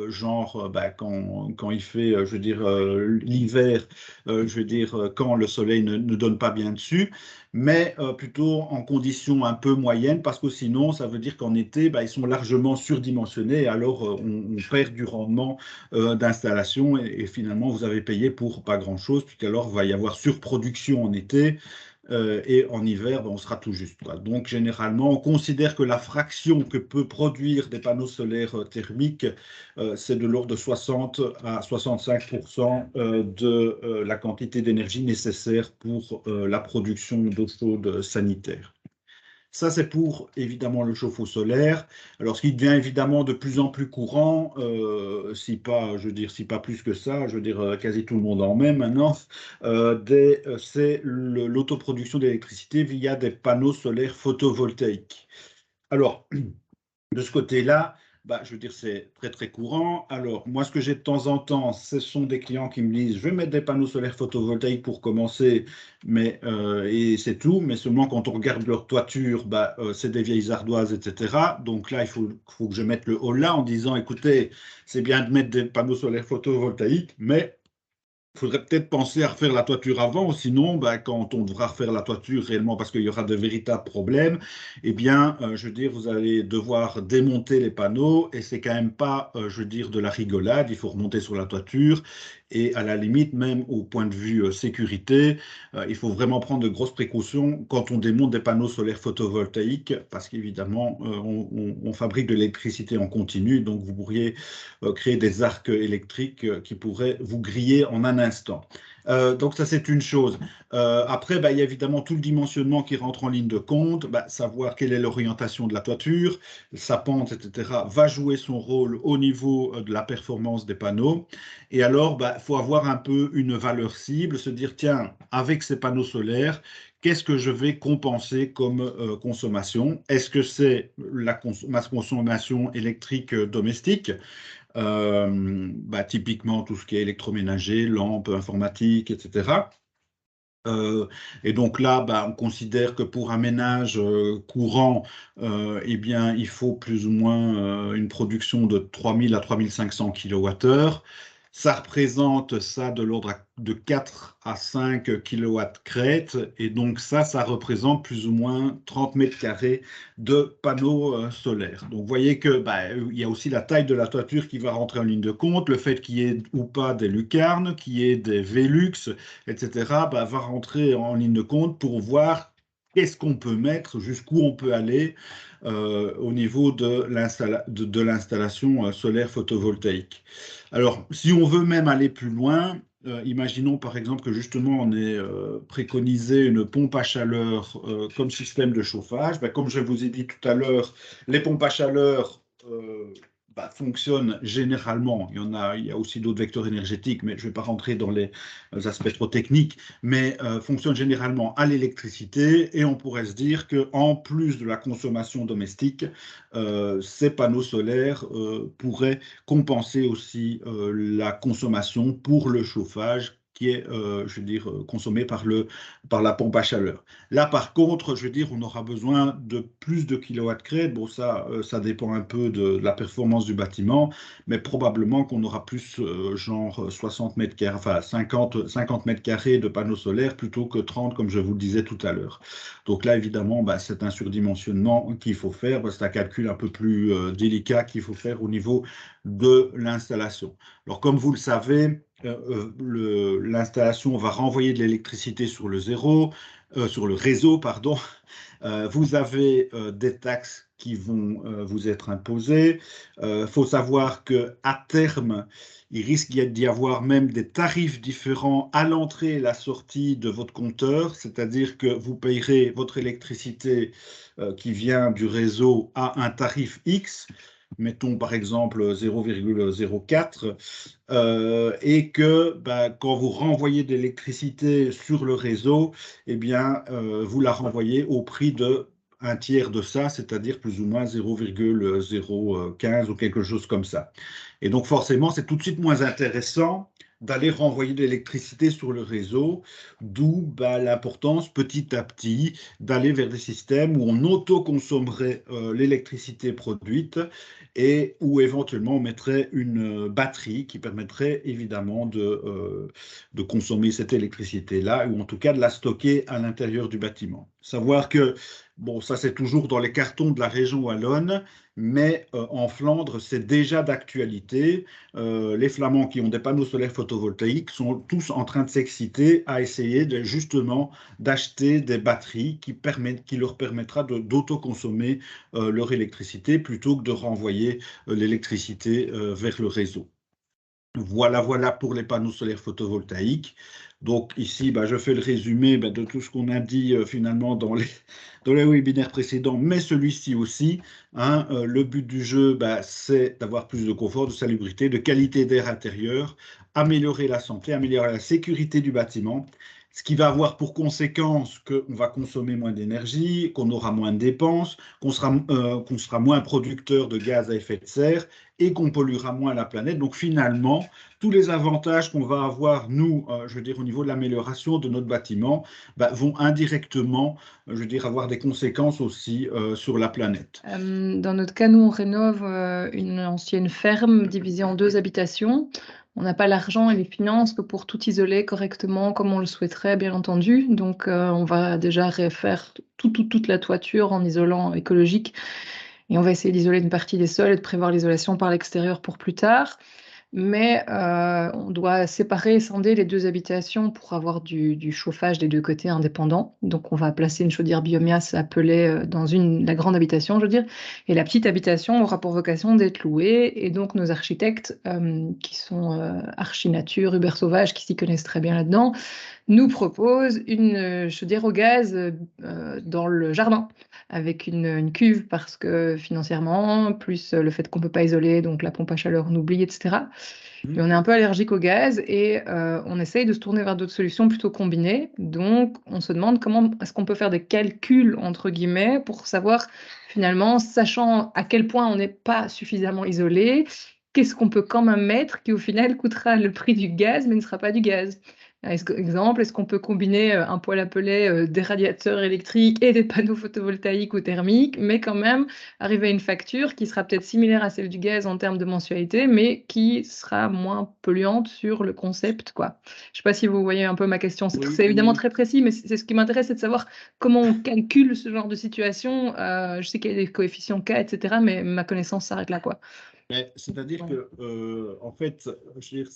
genre bah, quand il fait, je veux dire, l'hiver, je veux dire, quand le soleil ne donne pas bien dessus, mais plutôt en conditions un peu moyennes, parce que sinon, ça veut dire qu'en été, bah, ils sont largement surdimensionnés, et alors on perd du rendement d'installation, et finalement, vous avez payé pour pas grand-chose, puisqu'alors, il va y avoir surproduction en été, et en hiver, ben, on sera tout juste, quoi. Donc, généralement, on considère que la fraction que peut produire des panneaux solaires thermiques, c'est de l'ordre de 60 à 65% de la quantité d'énergie nécessaire pour la production d'eau chaude sanitaire. Ça, c'est pour évidemment le chauffe-eau solaire. Alors, ce qui devient évidemment de plus en plus courant, si pas, je veux dire, si pas plus que ça, je veux dire, quasi tout le monde en met maintenant, c'est l'autoproduction d'électricité via des panneaux solaires photovoltaïques. Alors, de ce côté-là, bah, je veux dire, c'est très très courant. Alors, moi, ce que j'ai de temps en temps, ce sont des clients qui me disent, je vais mettre des panneaux solaires photovoltaïques pour commencer, mais et c'est tout. Mais seulement quand on regarde leur toiture, bah, c'est des vieilles ardoises, etc. Donc là, faut que je mette le haut là en disant, écoutez, c'est bien de mettre des panneaux solaires photovoltaïques, mais il faudrait peut-être penser à refaire la toiture avant, sinon, ben, quand on devra refaire la toiture réellement parce qu'il y aura de véritables problèmes, eh bien, je veux dire, vous allez devoir démonter les panneaux et c'est quand même pas, je veux dire, de la rigolade. Il faut remonter sur la toiture et à la limite, même au point de vue sécurité, il faut vraiment prendre de grosses précautions quand on démonte des panneaux solaires photovoltaïques parce qu'évidemment, on fabrique de l'électricité en continu, donc vous pourriez créer des arcs électriques qui pourraient vous griller en un instant. Donc ça, c'est une chose. Après, bah, il y a évidemment tout le dimensionnement qui rentre en ligne de compte, bah, savoir quelle est l'orientation de la toiture, sa pente, etc., va jouer son rôle au niveau de la performance des panneaux. Et alors, bah, faut avoir un peu une valeur cible, se dire, tiens, avec ces panneaux solaires, qu'est-ce que je vais compenser comme consommation? Est-ce que c'est ma consommation électrique domestique? Bah, typiquement tout ce qui est électroménager, lampes, informatique, etc. Euh, et donc là, bah, on considère que pour un ménage courant, eh bien, il faut plus ou moins une production de 3000 à 3500 kWh. Ça représente ça de l'ordre de 4 à 5 kilowatts crête. Et donc ça représente plus ou moins 30 mètres carrés de panneaux solaires. Donc vous voyez que il y a aussi la taille de la toiture qui va rentrer en ligne de compte, le fait qu'il y ait ou pas des lucarnes, qu'il y ait des Velux, etc., va rentrer en ligne de compte pour voir qu'est-ce qu'on peut mettre, jusqu'où on peut aller au niveau de l'installation solaire photovoltaïque. Alors, si on veut même aller plus loin, imaginons par exemple que justement on ait préconisé une pompe à chaleur comme système de chauffage. Comme je vous ai dit tout à l'heure, les pompes à chaleur fonctionnent généralement. Il y a aussi d'autres vecteurs énergétiques, mais je ne vais pas rentrer dans les aspects trop techniques, mais fonctionnent généralement à l'électricité. Et on pourrait se dire qu'en plus de la consommation domestique, ces panneaux solaires pourraient compenser aussi la consommation pour le chauffage qui est, je veux dire, consommé par la pompe à chaleur. Là, par contre, je veux dire, on aura besoin de plus de kilowatts crête. Bon, ça dépend un peu de la performance du bâtiment, mais probablement qu'on aura plus, genre 60 mètres carrés, enfin 50 mètres carrés de panneaux solaires plutôt que 30, comme je vous le disais tout à l'heure. Donc là, évidemment, c'est un surdimensionnement qu'il faut faire. C'est un calcul un peu plus délicat qu'il faut faire au niveau de l'installation. Alors, comme vous le savez, l'installation va renvoyer de l'électricité sur sur le réseau, pardon. Vous avez des taxes qui vont vous être imposées. Il faut savoir qu'à terme, il risque d'y avoir même des tarifs différents à l'entrée et la sortie de votre compteur, c'est-à-dire que vous payerez votre électricité qui vient du réseau à un tarif X, mettons par exemple 0,04, et que quand vous renvoyez de l'électricité sur le réseau, eh bien, vous la renvoyez au prix de un tiers de ça, c'est-à-dire plus ou moins 0,015 ou quelque chose comme ça. Et donc forcément, c'est tout de suite moins intéressant d'aller renvoyer de l'électricité sur le réseau, d'où l'importance petit à petit d'aller vers des systèmes où on autoconsommerait l'électricité produite et où éventuellement on mettrait une batterie qui permettrait évidemment de consommer cette électricité-là, ou en tout cas de la stocker à l'intérieur du bâtiment. Savoir que, bon, ça c'est toujours dans les cartons de la région wallonne, mais en Flandre, c'est déjà d'actualité. Les Flamands qui ont des panneaux solaires photovoltaïques sont tous en train de s'exciter à essayer justement d'acheter des batteries qui leur permettra d'autoconsommer leur électricité plutôt que de renvoyer l'électricité vers le réseau. Voilà pour les panneaux solaires photovoltaïques. Donc ici, je fais le résumé de tout ce qu'on a dit finalement dans les webinaires précédents, mais celui-ci aussi. Hein. Le but du jeu, c'est d'avoir plus de confort, de salubrité, de qualité d'air intérieur, améliorer la santé, améliorer la sécurité du bâtiment, ce qui va avoir pour conséquence qu'on va consommer moins d'énergie, qu'on aura moins de dépenses, qu'on sera moins producteur de gaz à effet de serre et qu'on polluera moins la planète. Donc finalement, tous les avantages qu'on va avoir, nous, je veux dire, au niveau de l'amélioration de notre bâtiment, vont indirectement, je veux dire, avoir des conséquences aussi sur la planète. Dans notre cas, nous, on rénove une ancienne ferme divisée en 2 habitations. On n'a pas l'argent et les finances que pour tout isoler correctement comme on le souhaiterait, bien entendu. Donc, on va déjà refaire toute la toiture en isolant écologique. Et on va essayer d'isoler une partie des sols et de prévoir l'isolation par l'extérieur pour plus tard. Mais on doit séparer et scinder les 2 habitations pour avoir du chauffage des 2 côtés indépendants. Donc on va placer une chaudière biomasse à pellet dans la grande habitation, je veux dire, et la petite habitation aura pour vocation d'être louée. Et donc nos architectes, qui sont Archinature, Hubert Sauvage, qui s'y connaissent très bien là-dedans, nous proposent une chaudière au gaz dans le jardin, avec une cuve, parce que financièrement, plus le fait qu'on ne peut pas isoler, donc la pompe à chaleur on oublie, etc. Et on est un peu allergique au gaz et on essaye de se tourner vers d'autres solutions plutôt combinées. Donc on se demande comment est-ce qu'on peut faire des calculs, entre guillemets, pour savoir finalement, sachant à quel point on n'est pas suffisamment isolé, qu'est-ce qu'on peut quand même mettre qui au final coûtera le prix du gaz mais ne sera pas du gaz. Exemple, est-ce qu'on peut combiner un poêle à pellets, des radiateurs électriques et des panneaux photovoltaïques ou thermiques, mais quand même arriver à une facture qui sera peut-être similaire à celle du gaz en termes de mensualité, mais qui sera moins polluante sur le concept, quoi. Je ne sais pas si vous voyez un peu ma question. Oui, C'est évidemment oui. très précis, mais c'est ce qui m'intéresse, c'est de savoir comment on calcule ce genre de situation. Je sais qu'il y a des coefficients K, etc., mais ma connaissance s'arrête là, quoi. C'est-à-dire Ouais. que, en fait, je veux dire,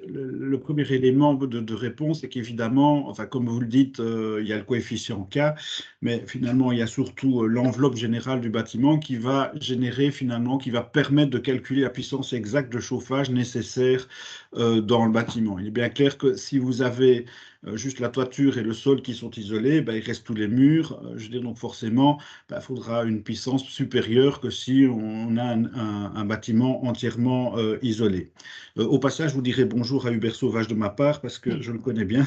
le premier élément de réponse, c'est qu'évidemment, enfin, comme vous le dites, il y a le coefficient K, mais finalement, il y a surtout l'enveloppe générale du bâtiment qui va générer, finalement, qui va permettre de calculer la puissance exacte de chauffage nécessaire dans le bâtiment. Il est bien clair que si vous avez juste la toiture et le sol qui sont isolés, ben, il reste tous les murs. Je veux dire, donc forcément, il faudra une puissance supérieure que si on a un bâtiment entièrement isolé. Au passage, je vous dirai bonjour à Hubert Sauvage de ma part parce que je le connais bien.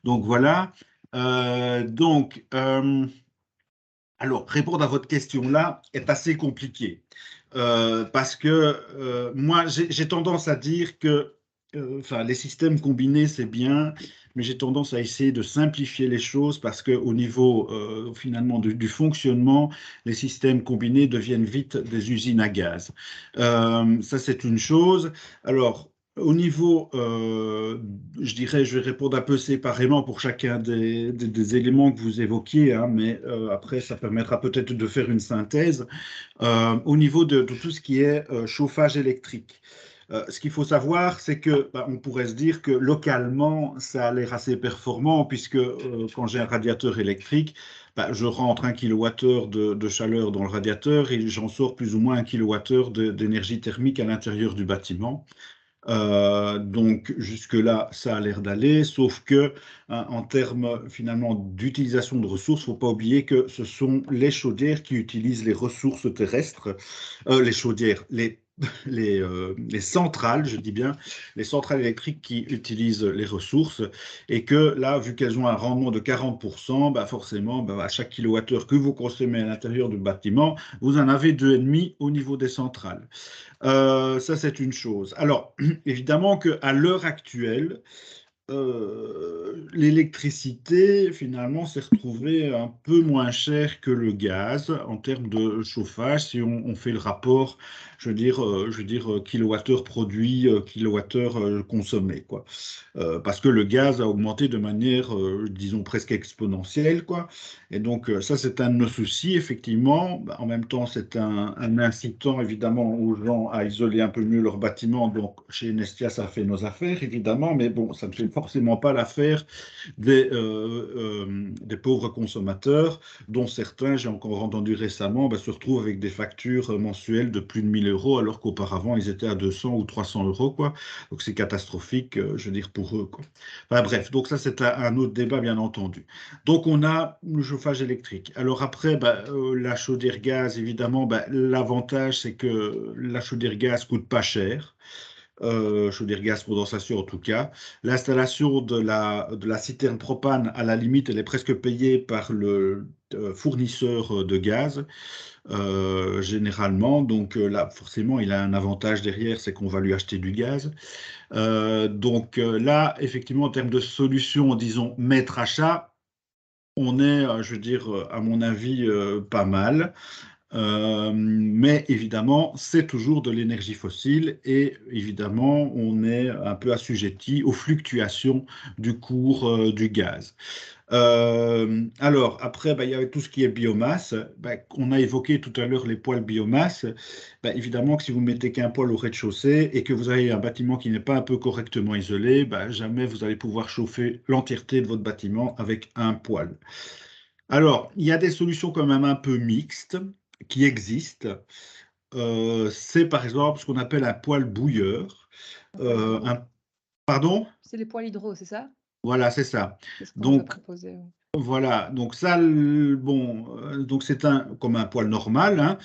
Donc voilà. Donc, alors, répondre à votre question là est assez compliqué. Parce que moi, j'ai tendance à dire que enfin, les systèmes combinés, c'est bien, mais j'ai tendance à essayer de simplifier les choses parce qu'au niveau finalement du fonctionnement, les systèmes combinés deviennent vite des usines à gaz. Ça, c'est une chose. Alors, au niveau, je dirais, je vais répondre un peu séparément pour chacun des éléments que vous évoquiez, hein, mais après, ça permettra peut-être de faire une synthèse. Au niveau de tout ce qui est chauffage électrique. Ce qu'il faut savoir, c'est que bah, on pourrait se dire que localement, ça a l'air assez performant, puisque quand j'ai un radiateur électrique, bah, je rentre 1 kWh de chaleur dans le radiateur et j'en sors plus ou moins 1 kWh d'énergie thermique à l'intérieur du bâtiment. Donc jusque-là, ça a l'air d'aller, sauf que hein, en termes finalement d'utilisation de ressources, il ne faut pas oublier que ce sont les chaudières qui utilisent les ressources terrestres, les chaudières, les centrales, je dis bien, les centrales électriques qui utilisent les ressources, et que là, vu qu'elles ont un rendement de 40%, bah forcément, bah, à chaque kilowattheure que vous consommez à l'intérieur du bâtiment, vous en avez 2,5 au niveau des centrales. Ça, c'est une chose. Alors, évidemment qu'à l'heure actuelle, l'électricité, finalement, s'est retrouvée un peu moins chère que le gaz en termes de chauffage, si on fait le rapport, je veux dire kilowattheure produit, kilowattheure consommé, quoi. Parce que le gaz a augmenté de manière, disons, presque exponentielle, quoi. Et donc, ça, c'est un de nos soucis, effectivement. Bah, en même temps, c'est un incitant, évidemment, aux gens à isoler un peu mieux leurs bâtiments. Donc, chez Nestia, ça fait nos affaires, évidemment, mais bon, ça ne fait forcément pas l'affaire des pauvres consommateurs, dont certains, j'ai encore entendu récemment, bah, se retrouvent avec des factures mensuelles de plus de 1 000 euros, alors qu'auparavant, ils étaient à 200 ou 300 euros, quoi. Donc, c'est catastrophique, je veux dire, pour eux, quoi. Enfin, bref, donc ça, c'est un autre débat, bien entendu. Donc, on a le chauffage électrique. Alors après, bah, la chaudière gaz, évidemment, bah, l'avantage, c'est que la chaudière gaz coûte pas cher. Chaudière gaz condensation en tout cas. L'installation de la citerne propane, à la limite, elle est presque payée par le fournisseur de gaz, généralement. Donc là, forcément, il a un avantage derrière, c'est qu'on va lui acheter du gaz. Donc là, effectivement, en termes de solution, disons, maître achat, on est, je veux dire, à mon avis, pas mal. Mais évidemment, c'est toujours de l'énergie fossile et évidemment, on est un peu assujetti aux fluctuations du cours du gaz. Alors, après, bah, il y a tout ce qui est biomasse. Bah, on a évoqué tout à l'heure les poêles biomasse. Bah, évidemment que si vous mettez qu'un poêle au rez-de-chaussée et que vous avez un bâtiment qui n'est pas un peu correctement isolé, bah, jamais vous allez pouvoir chauffer l'entièreté de votre bâtiment avec un poêle. Alors, il y a des solutions quand même un peu mixtes qui existent. C'est par exemple ce qu'on appelle un poêle bouilleur. Un poêle Euh, hydro. un- Pardon? C'est les poêles hydro, c'est ça? Voilà, c'est ça. C'est ce qu'on nous a Donc, proposé. Ouais. voilà, donc ça, bon, donc c'est comme un poêle normal, hein,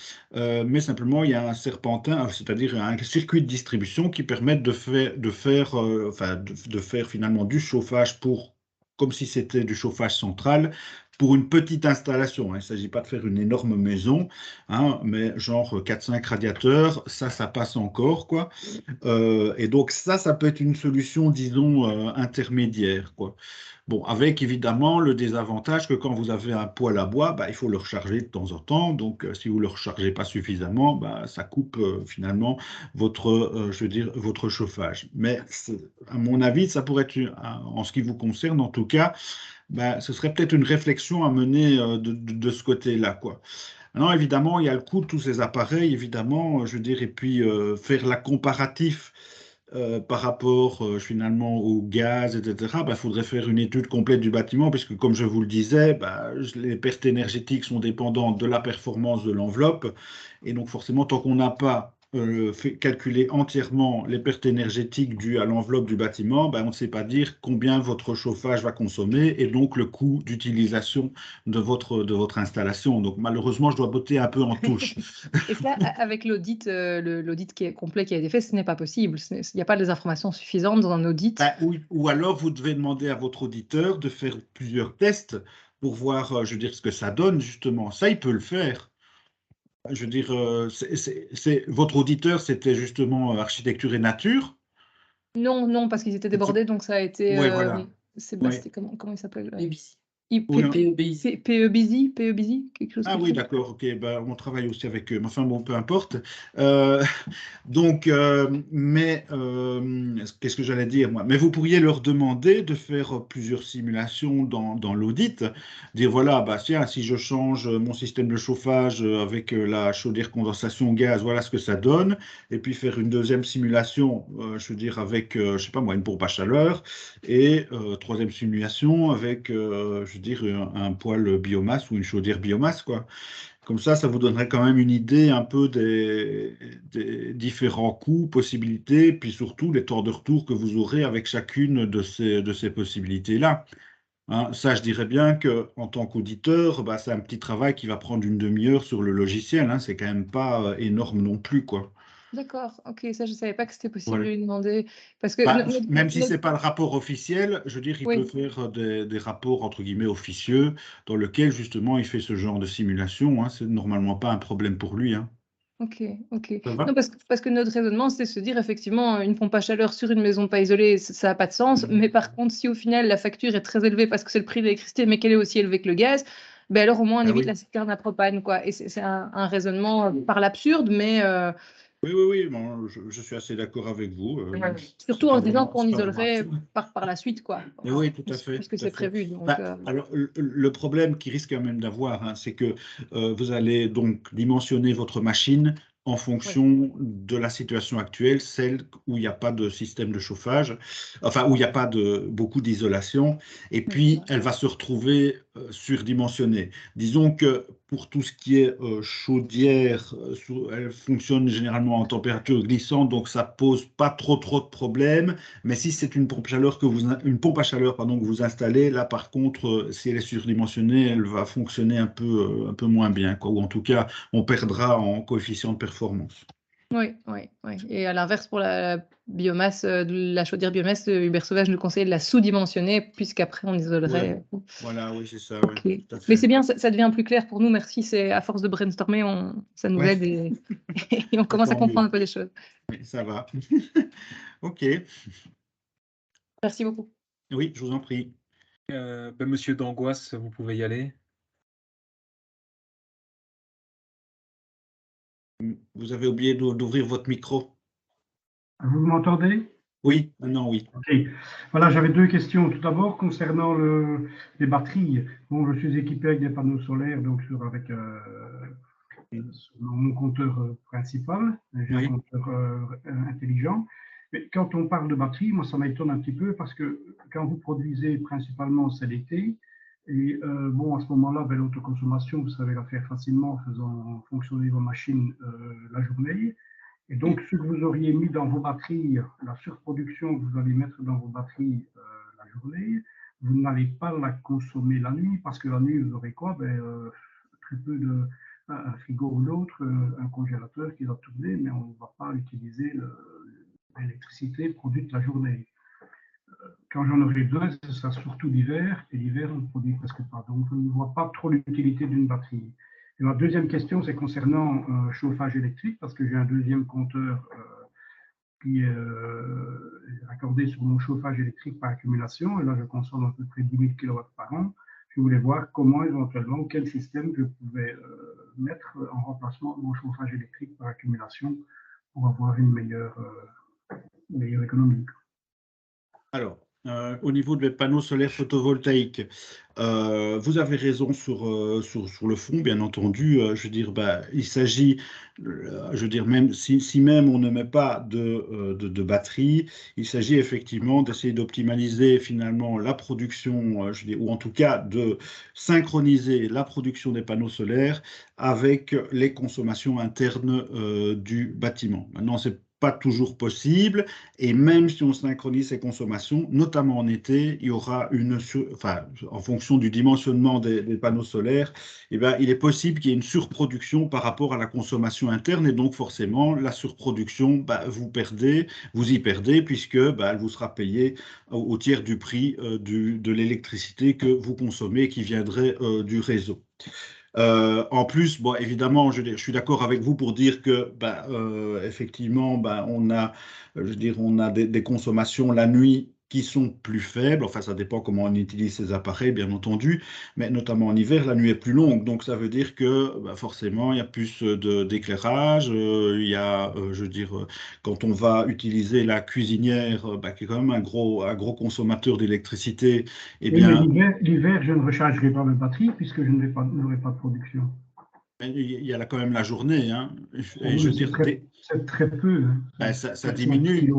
mais simplement il y a un serpentin, c'est-à-dire un circuit de distribution qui permet enfin, de faire finalement du chauffage pour, comme si c'était du chauffage central, pour une petite installation, hein. Il ne s'agit pas de faire une énorme maison, hein, mais genre 4-5 radiateurs, ça passe encore, quoi. Et donc ça peut être une solution, disons, intermédiaire, quoi. Bon, avec évidemment le désavantage que quand vous avez un poêle à bois, bah, il faut le recharger de temps en temps. Donc, si vous ne le rechargez pas suffisamment, bah, ça coupe finalement je veux dire, votre chauffage. Mais à mon avis, ça pourrait être, en ce qui vous concerne en tout cas, bah, ce serait peut-être une réflexion à mener de ce côté-là, quoi. Non, évidemment, il y a le coût de tous ces appareils, évidemment, je veux dire, et puis faire la comparatif par rapport finalement au gaz, etc., il faudrait faire une étude complète du bâtiment, puisque comme je vous le disais, bah, les pertes énergétiques sont dépendantes de la performance de l'enveloppe, et donc forcément, tant qu'on n'a pas fait calculer entièrement les pertes énergétiques dues à l'enveloppe du bâtiment, bah, on ne sait pas dire combien votre chauffage va consommer, et donc le coût d'utilisation de votre installation. Donc malheureusement, je dois botter un peu en touche. Et ça, avec l'audit, l'audit qui est complet qui a été fait, ce n'est pas possible. Il n'y a pas les informations suffisantes dans un audit. Ben, ou alors, vous devez demander à votre auditeur de faire plusieurs tests pour voir, je veux dire, ce que ça donne, justement. Ça, il peut le faire. Je veux dire, votre auditeur, c'était justement architecture et nature. Non, non, parce qu'ils étaient débordés, donc ça a été. Oui, voilà. Oui. C'était comment il s'appelle ABC. Oui, PE Busy, quelque chose ah comme oui, ça. d'accord, ok, ben, on travaille aussi avec eux, mais enfin bon, peu importe. Donc, qu'est-ce que j'allais dire moi? Mais vous pourriez leur demander de faire plusieurs simulations dans l'audit, dire voilà, bah tiens, si je change mon système de chauffage avec la chaudière condensation gaz, voilà ce que ça donne, et puis faire une deuxième simulation, je veux dire avec, je sais pas moi, une pompe à chaleur, et troisième simulation avec, je veux dire, un poêle biomasse ou une chaudière biomasse, quoi. Comme ça vous donnerait quand même une idée un peu des différents coûts, possibilités, puis surtout les temps de retour que vous aurez avec chacune de ces possibilités-là. Hein, ça, je dirais bien que en tant qu'auditeur, bah, c'est un petit travail qui va prendre une demi-heure sur le logiciel, hein. C'est quand même pas énorme non plus, quoi. D'accord, ok, ça je ne savais pas que c'était possible de Voilà. lui demander. Parce que Bah, même si c'est pas le rapport officiel, je veux dire, il peut oui, faire des rapports entre guillemets officieux dans lesquels justement il fait ce genre de simulation, hein. C'est normalement pas un problème pour lui, hein. ok, ok. Ça va? Non, parce que notre raisonnement, c'est se dire effectivement, une pompe à chaleur sur une maison pas isolée, ça n'a pas de sens. Mais par contre, si au final la facture est très élevée parce que c'est le prix de l'électricité, mais qu'elle est aussi élevée que le gaz, ben alors au moins on Ah évite la oui. citerne à propane, quoi. Et c'est un raisonnement par l'absurde, mais Oui, oui, oui, bon, je suis assez d'accord avec vous. C'est surtout en pas se disant vraiment, qu'on c'est pas vraiment isolerait absurde. par la suite, quoi. Et oui, tout à fait, Puisque tout à c'est fait. prévu. Donc, Bah, alors, le problème qui risque quand même d'avoir, hein, c'est que vous allez donc dimensionner votre machine en oui. fonction de la situation actuelle, celle où il n'y a pas de système de chauffage, enfin où il n'y a pas de beaucoup d'isolation, et Oui, c'est puis vrai. elle va se retrouver surdimensionnée. Disons que pour tout ce qui est chaudière, elle fonctionne généralement en température glissante, donc ça pose pas trop de problèmes. Mais si c'est une pompe à chaleur, pardon, que vous installez, là par contre, si elle est surdimensionnée, elle va fonctionner un peu moins bien, quoi. Ou en tout cas, on perdra en coefficient de performance. Oui, oui, oui. Et à l'inverse, pour la biomasse, la chaudière biomasse, Hubert Sauvage nous conseille de la sous-dimensionner, puisqu'après on Ouais. isolerait. Voilà, oui, c'est ça, ouais, Ok. tout à Mais fait. c'est bien, ça devient plus clair pour nous. Merci. C'est à force de brainstormer, ça nous Ouais, aide et, et on bah, commence à tant comprendre mieux. un peu les choses. Oui, ça va. Ok, Merci beaucoup. oui, je vous en prie. Monsieur d'Angoisse, vous pouvez y aller. Vous avez oublié d'ouvrir votre micro. Vous m'entendez? Oui, maintenant oui. Ok. Voilà, j'avais deux questions. Tout d'abord, concernant les batteries. Bon, je suis équipé avec des panneaux solaires, donc sur mon compteur principal. J'ai un Oui, compteur intelligent. Mais quand on parle de batterie, moi, ça m'étonne un petit peu parce que quand vous produisez principalement, c'est l'été. Et bon, à ce moment-là, ben, l'autoconsommation, vous savez la faire facilement en faisant fonctionner vos machines la journée. Et donc, ce que vous auriez mis dans vos batteries, la surproduction que vous allez mettre dans vos batteries la journée, vous n'allez pas la consommer la nuit, parce que la nuit, vous aurez quoi? Très peu de un frigo ou l'autre, un congélateur qui va tourner, mais on ne va pas utiliser l'électricité produite la journée. quand j'en aurai besoin, ce sera surtout l'hiver, et l'hiver, on ne produit presque pas. Donc, je ne vois pas trop l'utilité d'une batterie. Et ma deuxième question, c'est concernant chauffage électrique, parce que j'ai un deuxième compteur qui est accordé sur mon chauffage électrique par accumulation, et là, je consomme à peu près 10 000 kW par an. Je voulais voir comment, éventuellement, quel système je pouvais mettre en remplacement de mon chauffage électrique par accumulation pour avoir une meilleure économie. Alors, au niveau des panneaux solaires photovoltaïques, vous avez raison sur le fond, bien entendu. Je veux dire, il s'agit, je veux dire, même si même on ne met pas de batterie, il s'agit effectivement d'essayer d'optimaliser finalement la production, je veux dire, ou en tout cas de synchroniser la production des panneaux solaires avec les consommations internes du bâtiment. Maintenant, c'est pas toujours possible, et même si on synchronise ces consommations, notamment en été, il y aura en fonction du dimensionnement des panneaux solaires, il est possible qu'il y ait une surproduction par rapport à la consommation interne, et donc forcément la surproduction, vous y perdez, puisque elle vous sera payée au tiers du prix de l'électricité que vous consommez, qui viendrait du réseau. En plus, bon, évidemment, je suis d'accord avec vous pour dire que, effectivement, on a, je veux dire, on a des consommations la nuit qui sont plus faibles. Enfin, ça dépend comment on utilise ces appareils, bien entendu, mais notamment en hiver, la nuit est plus longue. Donc, ça veut dire que, forcément, il y a plus d'éclairage. Il y a, je veux dire, quand on va utiliser la cuisinière, qui est quand même un gros consommateur d'électricité, eh bien, l'hiver, je ne rechargerai pas mes batteries puisque je n'aurai pas de production. il y a là quand même la journée, hein. Et Oui, je veux dire, c'est très peu. Hein. ça diminue,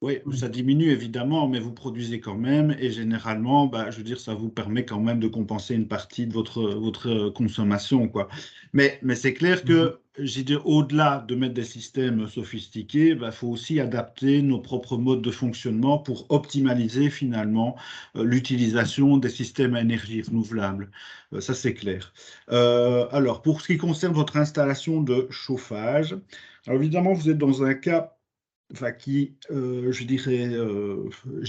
oui, ça diminue évidemment, mais vous produisez quand même, et généralement, je veux dire, ça vous permet quand même de compenser une partie de votre consommation, quoi. Mais c'est clair que, j'ai dit, au-delà de mettre des systèmes sophistiqués, il faut aussi adapter nos propres modes de fonctionnement pour optimaliser finalement l'utilisation des systèmes à énergie renouvelable. Ça, c'est clair. Alors, pour ce qui concerne votre installation de chauffage, alors évidemment, vous êtes dans un cas qui, je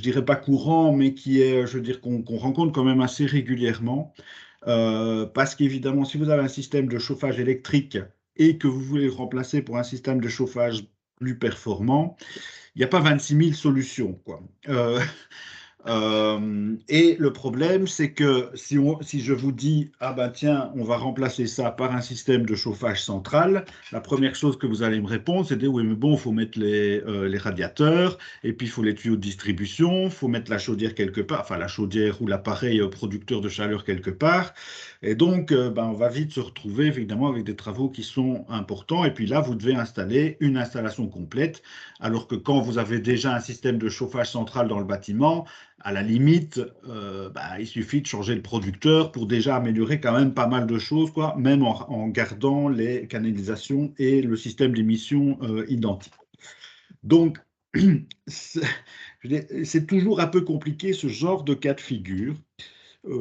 dirais pas courant, mais qui est, je veux dire, qu'on rencontre quand même assez régulièrement. Parce qu'évidemment, si vous avez un système de chauffage électrique et que vous voulez le remplacer pour un système de chauffage plus performant, il n'y a pas 26 000 solutions, quoi. Et le problème, c'est que si je vous dis, tiens, on va remplacer ça par un système de chauffage central, la première chose que vous allez me répondre, c'est oui, mais bon, il faut mettre les radiateurs, et puis il faut les tuyaux de distribution, il faut mettre la chaudière quelque part, enfin la chaudière ou l'appareil producteur de chaleur quelque part. Et donc, on va vite se retrouver évidemment avec des travaux qui sont importants. Et puis là, vous devez installer une installation complète, alors que quand vous avez déjà un système de chauffage central dans le bâtiment, à la limite, il suffit de changer le producteur pour déjà améliorer quand même pas mal de choses, quoi, même en gardant les canalisations et le système d'émission identique. Donc, c'est toujours un peu compliqué ce genre de cas de figure.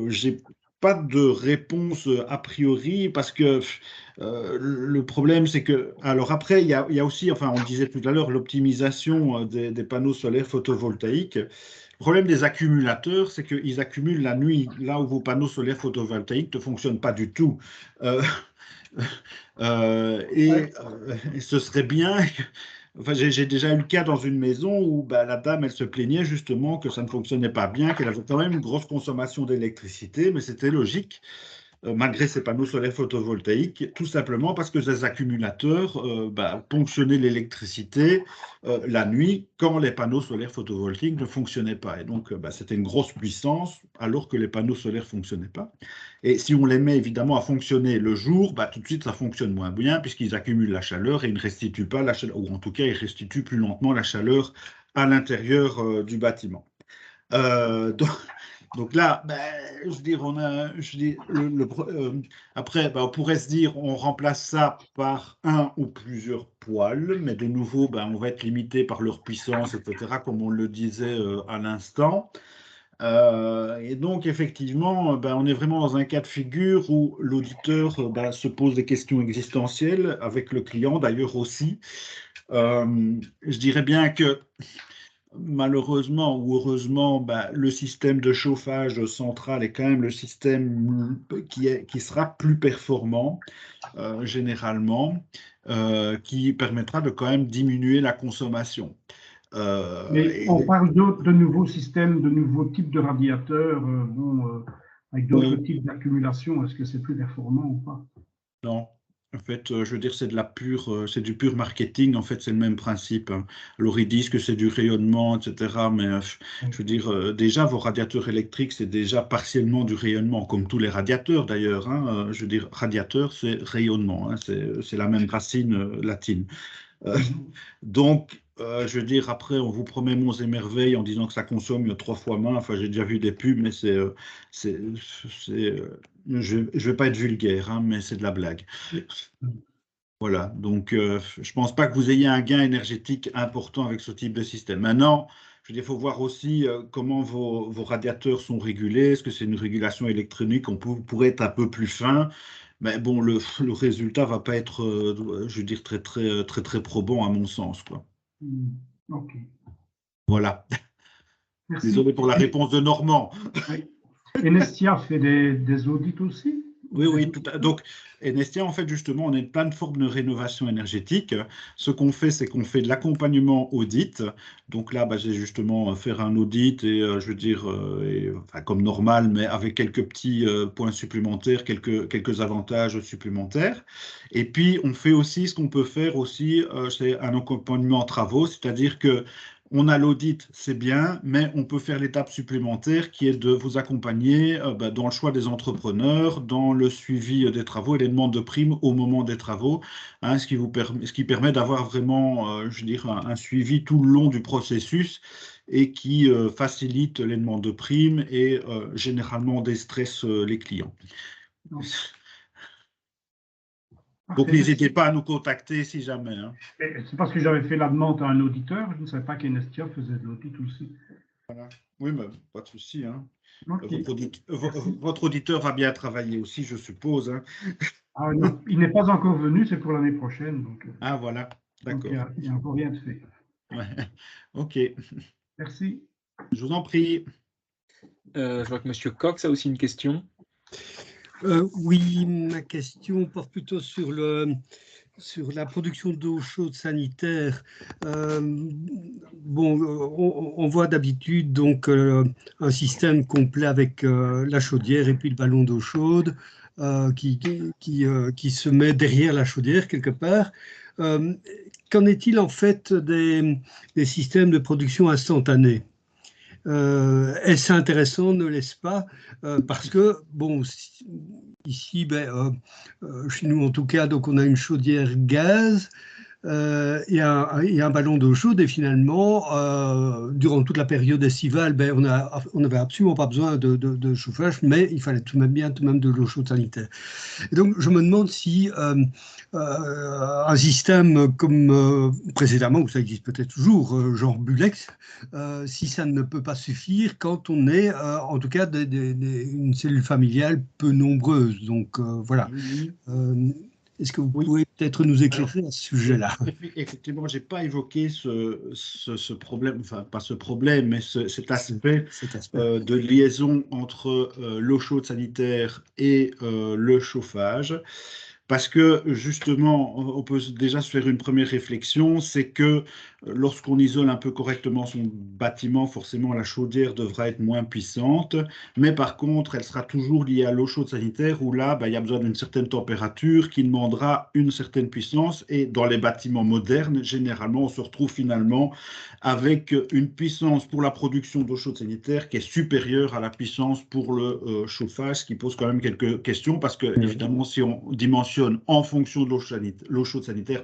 J'ai pas de réponse a priori parce que le problème c'est que alors après il y a aussi, enfin on le disait tout à l'heure, l'optimisation des panneaux solaires photovoltaïques. Le problème des accumulateurs, c'est qu'ils accumulent la nuit, là où vos panneaux solaires photovoltaïques ne fonctionnent pas du tout. Et ce serait bien. Enfin, j'ai déjà eu le cas dans une maison où la dame, elle se plaignait justement que ça ne fonctionnait pas bien, qu'elle avait quand même une grosse consommation d'électricité, mais c'était logique, malgré ces panneaux solaires photovoltaïques, tout simplement parce que ces accumulateurs ponctionnaient l'électricité la nuit quand les panneaux solaires photovoltaïques ne fonctionnaient pas. Et donc, c'était une grosse puissance alors que les panneaux solaires ne fonctionnaient pas. Et si on les met évidemment à fonctionner le jour, tout de suite, ça fonctionne moins bien puisqu'ils accumulent la chaleur et ils ne restituent pas la chaleur, ou en tout cas, ils restituent plus lentement la chaleur à l'intérieur du bâtiment. Donc là, je veux dire, après, on pourrait se dire, on remplace ça par un ou plusieurs poêles, mais de nouveau, on va être limité par leur puissance, etc., comme on le disait à l'instant. Et donc, effectivement, on est vraiment dans un cas de figure où l'auditeur se pose des questions existentielles, avec le client d'ailleurs aussi. Je dirais bien que malheureusement ou heureusement, le système de chauffage central est quand même le système qui sera plus performant, généralement, qui permettra de quand même diminuer la consommation. Mais on parle de nouveaux systèmes, de nouveaux types de radiateurs, avec d'autres types d'accumulation. Est-ce que c'est plus performant ou pas? Non. En fait, je veux dire, c'est du pur marketing. En fait, c'est le même principe, hein. Alors, ils disent que c'est du rayonnement, etc. Mais je veux dire, déjà, vos radiateurs électriques, c'est déjà partiellement du rayonnement, comme tous les radiateurs d'ailleurs, hein. Je veux dire, radiateur, c'est rayonnement, hein. C'est la même racine latine. Donc, je veux dire, après, on vous promet monts et merveilles en disant que ça consomme 3 fois moins. Enfin, j'ai déjà vu des pubs, mais je ne vais pas être vulgaire, hein, mais c'est de la blague. Voilà, donc je ne pense pas que vous ayez un gain énergétique important avec ce type de système. Maintenant, je veux dire, il faut voir aussi comment vos radiateurs sont régulés. Est-ce que c'est une régulation électronique? On pourrait être un peu plus fin. Mais bon, le résultat va pas être, je veux dire, très probant à mon sens, quoi. Ok. Voilà. Merci. Désolé pour la réponse de Normand. Oui. Enestia fait des audits aussi? Oui, donc Enestia, en fait, justement, on est une plateforme de rénovation énergétique. Ce qu'on fait, c'est qu'on fait de l'accompagnement audit. Donc là, j'ai justement faire un audit et je veux dire, enfin, comme normal, mais avec quelques petits points supplémentaires, quelques avantages supplémentaires. Et puis, on fait aussi ce qu'on peut faire aussi, c'est un accompagnement en travaux, c'est-à-dire que on a l'audit, c'est bien, mais on peut faire l'étape supplémentaire qui est de vous accompagner dans le choix des entrepreneurs, dans le suivi des travaux et les demandes de primes au moment des travaux, hein, ce qui permet d'avoir vraiment, je veux dire, un suivi tout le long du processus et qui facilite les demandes de primes et généralement déstresse les clients. Donc, n'hésitez pas à nous contacter si jamais, hein. C'est parce que j'avais fait la demande à un auditeur, je ne savais pas qu'Enestia faisait de l'audit aussi. Voilà. Oui, mais pas de souci, hein. Okay. Votre auditeur va bien travailler aussi, je suppose, hein. Ah, non, il n'est pas encore venu, c'est pour l'année prochaine. Donc, ah, voilà, d'accord. Il n'y a encore rien de fait. Ouais. Ok, Merci. je vous en prie. Je vois que M. Cox a aussi une question. Oui, ma question porte plutôt sur la production d'eau chaude sanitaire. On voit d'habitude donc un système complet avec la chaudière et puis le ballon d'eau chaude qui se met derrière la chaudière quelque part. Qu'en est-il en fait des systèmes de production instantanée? Est-ce intéressant, ne l'est-ce pas? Parce que, bon, ici, chez nous en tout cas, donc on a une chaudière gaz et un ballon d'eau chaude, et finalement, durant toute la période estivale, on n'avait absolument pas besoin de chauffage, mais il fallait tout de même de l'eau chaude sanitaire. Et donc, je me demande si un système comme précédemment, ou ça existe peut-être toujours, genre Bulex, si ça ne peut pas suffire quand on est, en tout cas, une cellule familiale peu nombreuse. Donc, voilà. Est-ce que vous pouvez peut-être nous éclairer à ce sujet-là? Effectivement, je n'ai pas évoqué ce problème, enfin pas ce problème, mais cet aspect de liaison entre l'eau chaude sanitaire et le chauffage. Parce que justement, on peut déjà se faire une première réflexion, c'est que lorsqu'on isole un peu correctement son bâtiment, forcément la chaudière devra être moins puissante, mais par contre, elle sera toujours liée à l'eau chaude sanitaire où là, il y a besoin d'une certaine température qui demandera une certaine puissance. Et dans les bâtiments modernes, généralement, on se retrouve finalement avec une puissance pour la production d'eau chaude sanitaire qui est supérieure à la puissance pour le chauffage, ce qui pose quand même quelques questions parce que, évidemment, si on dimensionne en fonction de l'eau chaude sanitaire,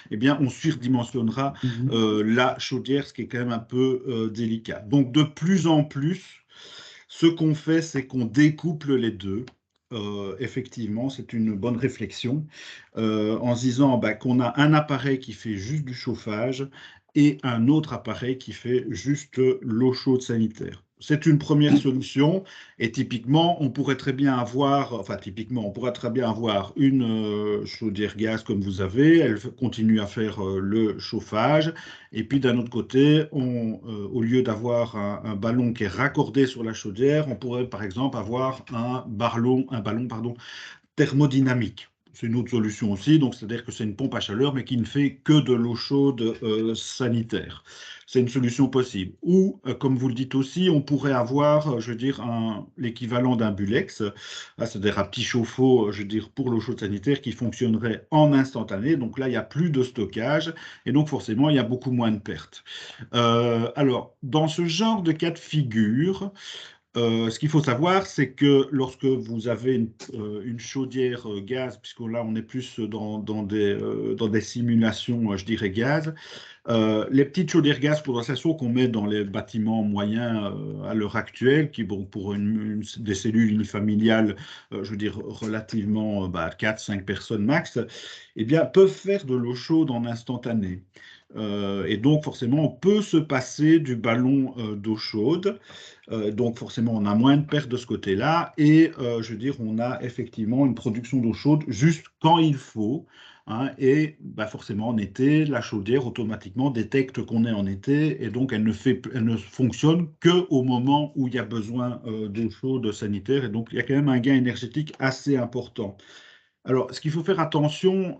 eh bien, on surdimensionnera la chaudière, ce qui est quand même un peu délicat. Donc, de plus en plus, ce qu'on fait, c'est qu'on découple les deux. Effectivement, c'est une bonne réflexion en se disant qu'on a un appareil qui fait juste du chauffage et un autre appareil qui fait juste l'eau chaude sanitaire. c'est une première solution et typiquement, on pourrait très bien avoir, une chaudière gaz comme vous avez, elle continue à faire le chauffage et puis d'un autre côté, au lieu d'avoir un ballon qui est raccordé sur la chaudière, on pourrait par exemple avoir un ballon, pardon, thermodynamique. C'est une autre solution aussi, donc c'est-à-dire que c'est une pompe à chaleur, mais qui ne fait que de l'eau chaude sanitaire. C'est une solution possible. Ou, comme vous le dites aussi, on pourrait avoir, je veux dire, l'équivalent d'un Bulex, c'est-à-dire un petit chauffe-eau, je veux dire, pour l'eau chaude sanitaire qui fonctionnerait en instantané. Donc là, il n'y a plus de stockage et donc forcément, il y a beaucoup moins de pertes. Alors, dans ce genre de cas de figure, ce qu'il faut savoir, c'est que lorsque vous avez une chaudière gaz, puisque là on est plus dans des simulations, je dirais gaz, les petites chaudières gaz pour l'installation qu'on met dans les bâtiments moyens à l'heure actuelle, qui bon, pour des cellules unifamiliales, je veux dire relativement 4-5 personnes max, eh bien, peuvent faire de l'eau chaude en instantané. Et donc forcément, on peut se passer du ballon d'eau chaude. Donc forcément, on a moins de pertes de ce côté-là. Et je veux dire, on a effectivement une production d'eau chaude juste quand il faut. Hein, et forcément, en été, la chaudière automatiquement détecte qu'on est en été. Et donc, elle ne fonctionne qu'au moment où il y a besoin d'eau chaude sanitaire. Et donc, il y a quand même un gain énergétique assez important. Alors, ce qu'il faut faire attention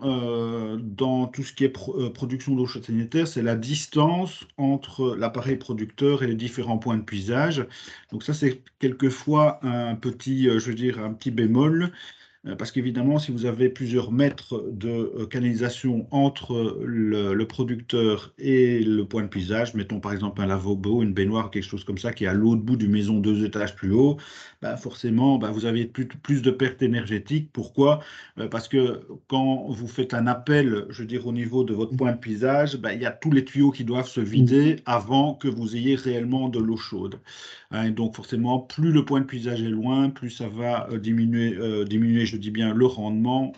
dans tout ce qui est production d'eau chaude sanitaire, c'est la distance entre l'appareil producteur et les différents points de puisage. Donc ça, c'est quelquefois un petit, je veux dire, un petit bémol. Parce qu'évidemment, si vous avez plusieurs mètres de canalisation entre le producteur et le point de puisage, mettons par exemple un lavabo, une baignoire, quelque chose comme ça, qui est à l'autre bout du maison 2 étages plus haut, forcément, vous avez plus de pertes énergétiques. Pourquoi? Parce que quand vous faites un appel, je veux dire, au niveau de votre point de puisage, il y a tous les tuyaux qui doivent se vider avant que vous ayez réellement de l'eau chaude. Hein, et donc forcément, plus le point de puisage est loin, plus ça va diminuer, je dis bien, le rendement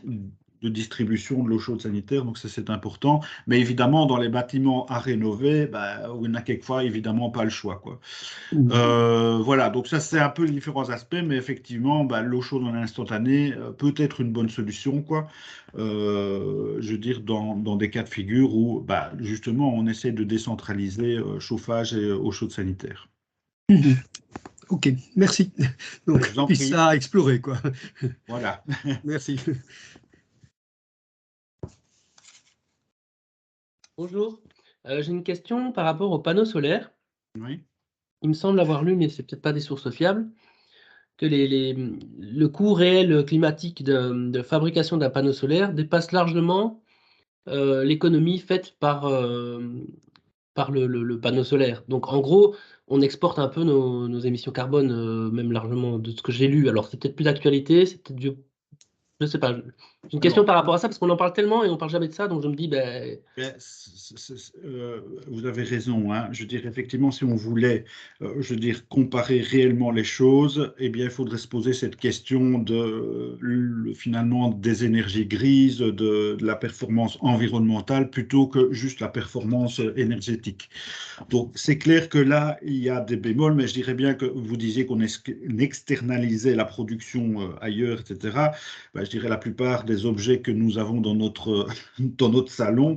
de distribution de l'eau chaude sanitaire. Donc ça, c'est important. Mais évidemment, dans les bâtiments à rénover, il y en a quelquefois, évidemment, pas le choix, quoi. Voilà, donc ça, c'est un peu les différents aspects. Mais effectivement, l'eau chaude en instantané peut être une bonne solution, quoi. Je veux dire, dans des cas de figure où, justement, on essaie de décentraliser chauffage et eau chaude sanitaire. Ok, merci. Donc, puis ça à explorer, quoi. Voilà. Merci. Bonjour. J'ai une question par rapport aux panneaux solaires. Oui. Il me semble avoir lu, mais c'est peut-être pas des sources fiables, que le coût réel climatique de fabrication d'un panneau solaire dépasse largement l'économie faite par le panneau solaire. Donc, en gros, on exporte un peu nos émissions carbone, même largement de ce que j'ai lu. Alors, c'est peut-être plus d'actualité, c'est peut-être vieux. Je ne sais pas. J'ai une question par rapport à ça, parce qu'on en parle tellement et on ne parle jamais de ça, donc je me dis... vous avez raison. Hein. Je veux dire, effectivement, si on voulait, je veux dire, comparer réellement les choses, eh bien, il faudrait se poser cette question finalement des énergies grises, de la performance environnementale, plutôt que juste la performance énergétique. Donc, c'est clair que là, il y a des bémols, mais je dirais bien que vous disiez qu'on externalisait la production ailleurs, etc. Je dirais la plupart des objets que nous avons dans notre salon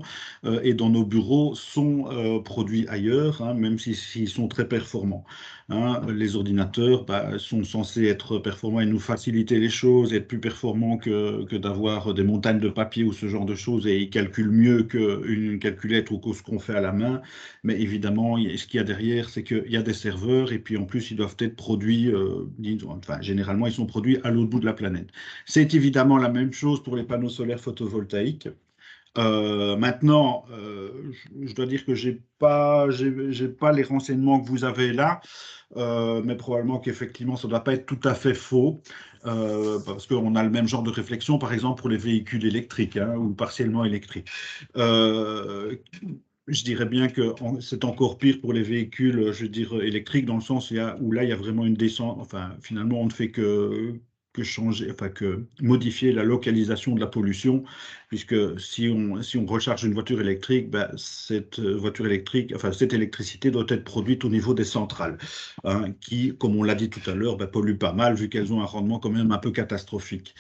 et dans nos bureaux sont produits ailleurs, hein, même s'ils sont très performants. Hein. Les ordinateurs sont censés être performants et nous faciliter les choses, être plus performants que d'avoir des montagnes de papier ou ce genre de choses, et ils calculent mieux qu'une calculette ou ce qu'on fait à la main. Mais évidemment, ce qu'il y a derrière, c'est qu'il y a des serveurs et puis en plus, ils doivent être produits, généralement, ils sont produits à l'autre bout de la planète. C'est évidemment la même chose pour les panneaux solaires photovoltaïques. Maintenant, je dois dire que j'ai pas les renseignements que vous avez là, mais probablement qu'effectivement, ça ne doit pas être tout à fait faux, parce qu'on a le même genre de réflexion, par exemple, pour les véhicules électriques, hein, ou partiellement électriques. Je dirais bien que c'est encore pire pour les véhicules, je veux dire, électriques, dans le sens où là, il y a vraiment une descente. Enfin, finalement, on ne fait que changer, enfin que modifier la localisation de la pollution, puisque si on recharge une voiture électrique, ben, cette voiture électrique, enfin cette électricité doit être produite au niveau des centrales, hein, qui, comme on l'a dit tout à l'heure, ben, polluent pas mal vu qu'elles ont un rendement quand même un peu catastrophique.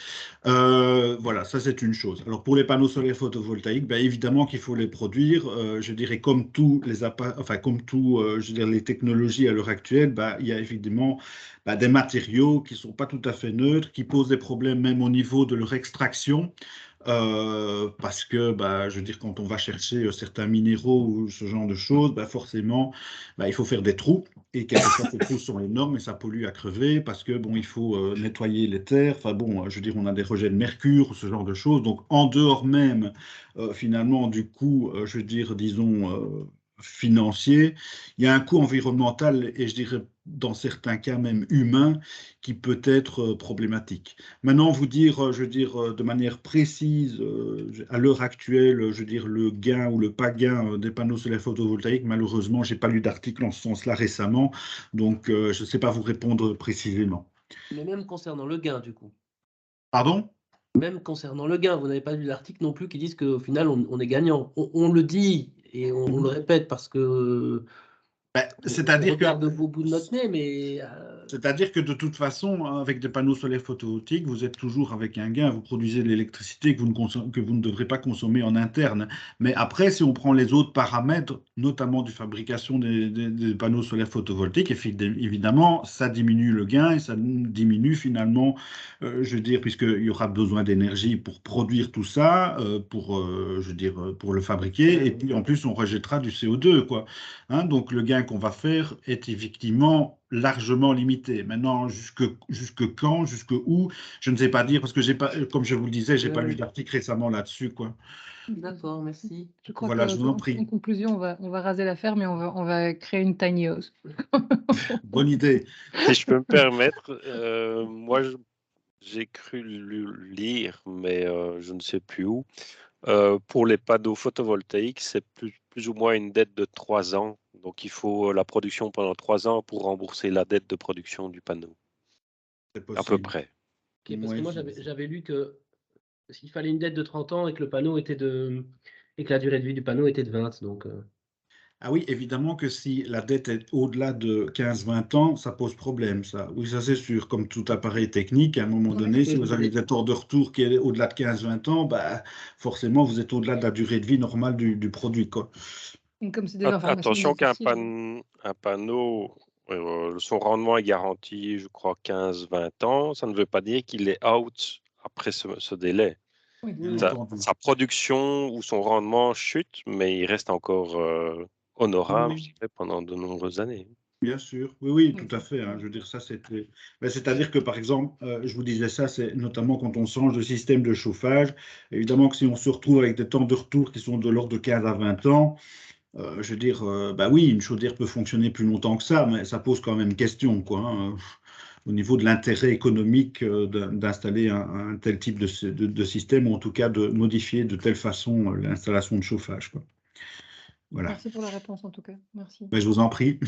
Voilà, ça c'est une chose. Alors pour les panneaux solaires photovoltaïques, ben, évidemment qu'il faut les produire. Je dirais comme tous les je veux dire, les technologies à l'heure actuelle, ben, il y a évidemment des matériaux qui ne sont pas tout à fait neutres, qui posent des problèmes même au niveau de leur extraction. Parce que, je veux dire, quand on va chercher certains minéraux ou ce genre de choses, forcément, il faut faire des trous. Et quelquefois, ces trous sont énormes et ça pollue à crever parce que, bon, il faut nettoyer les terres. Enfin, bon, je veux dire, on a des rejets de mercure ou ce genre de choses. Donc, en dehors même, finalement, du coût, je veux dire, disons, financier, il y a un coût environnemental et je dirais, dans certains cas même humain, qui peut être problématique. Maintenant, vous dire, je veux dire, de manière précise, à l'heure actuelle, je veux dire, le gain ou le pas gain des panneaux solaires photovoltaïques, malheureusement, je n'ai pas lu d'article en ce sens-là récemment, donc je ne sais pas vous répondre précisément. Mais même concernant le gain, du coup. Pardon? Même concernant le gain, vous n'avez pas lu l'article non plus qui disent qu'au final, on est gagnant. On le dit et on le répète parce que c'est-à-dire on regarde au bout de notre nez, mais... C'est-à-dire que de toute façon, avec des panneaux solaires photovoltaïques, vous êtes toujours avec un gain, vous produisez de l'électricité que vous ne devrez pas consommer en interne. Mais après, si on prend les autres paramètres, notamment de fabrication des panneaux solaires photovoltaïques, évidemment, ça diminue le gain et ça diminue finalement, je veux dire, puisqu'il y aura besoin d'énergie pour produire tout ça, je veux dire, pour le fabriquer. Et puis en plus, on rejettera du CO2, quoi. Hein, donc le gain qu'on va faire est effectivement largement limité. Maintenant, jusque quand, jusque où, je ne sais pas dire parce que j'ai pas, comme je vous le disais, j'ai pas lu d'article récemment là-dessus, quoi. D'accord, merci. Je crois Voilà, que, je vous en prie. en conclusion, on va raser l'affaire, mais on va créer une tiny house. Bonne idée. Si je peux me permettre, moi j'ai cru lire, mais je ne sais plus où. Pour les panneaux photovoltaïques, c'est plus ou moins une dette de 3 ans. Donc, il faut la production pendant 3 ans pour rembourser la dette de production du panneau. C'est À peu possible. près. Okay, parce que Ouais, moi, j'avais lu qu'il fallait une dette de 30 ans et que le panneau était et que la durée de vie du panneau était de 20. Donc, Ah oui, évidemment que si la dette est au-delà de 15-20 ans, ça pose problème, ça. Oui, ça c'est sûr. Comme tout appareil technique, à un moment donné, si vous avez des temps de retour qui est au-delà de 15-20 ans, forcément, vous êtes au-delà de la durée de vie normale du produit, quoi. Et comme c'est des informations Attention qu'un inaccessibles. panneau, son rendement est garanti, je crois, 15-20 ans. Ça ne veut pas dire qu'il est out après ce délai. Oui. Sa production ou son rendement chute, mais il reste encore honorable Oui. pendant de nombreuses années. Bien sûr, oui, tout à fait. Hein. Je veux dire, ça, c'est-à-dire que, par exemple, je vous disais ça, c'est notamment quand on change de système de chauffage. Évidemment que si on se retrouve avec des temps de retour qui sont de l'ordre de 15 à 20 ans, je veux dire, oui, une chaudière peut fonctionner plus longtemps que ça, mais ça pose quand même question, quoi, hein, au niveau de l'intérêt économique d'installer un tel type de système, ou en tout cas de modifier de telle façon l'installation de chauffage, quoi. Voilà. Merci pour la réponse en tout cas. Merci. Mais je vous en prie.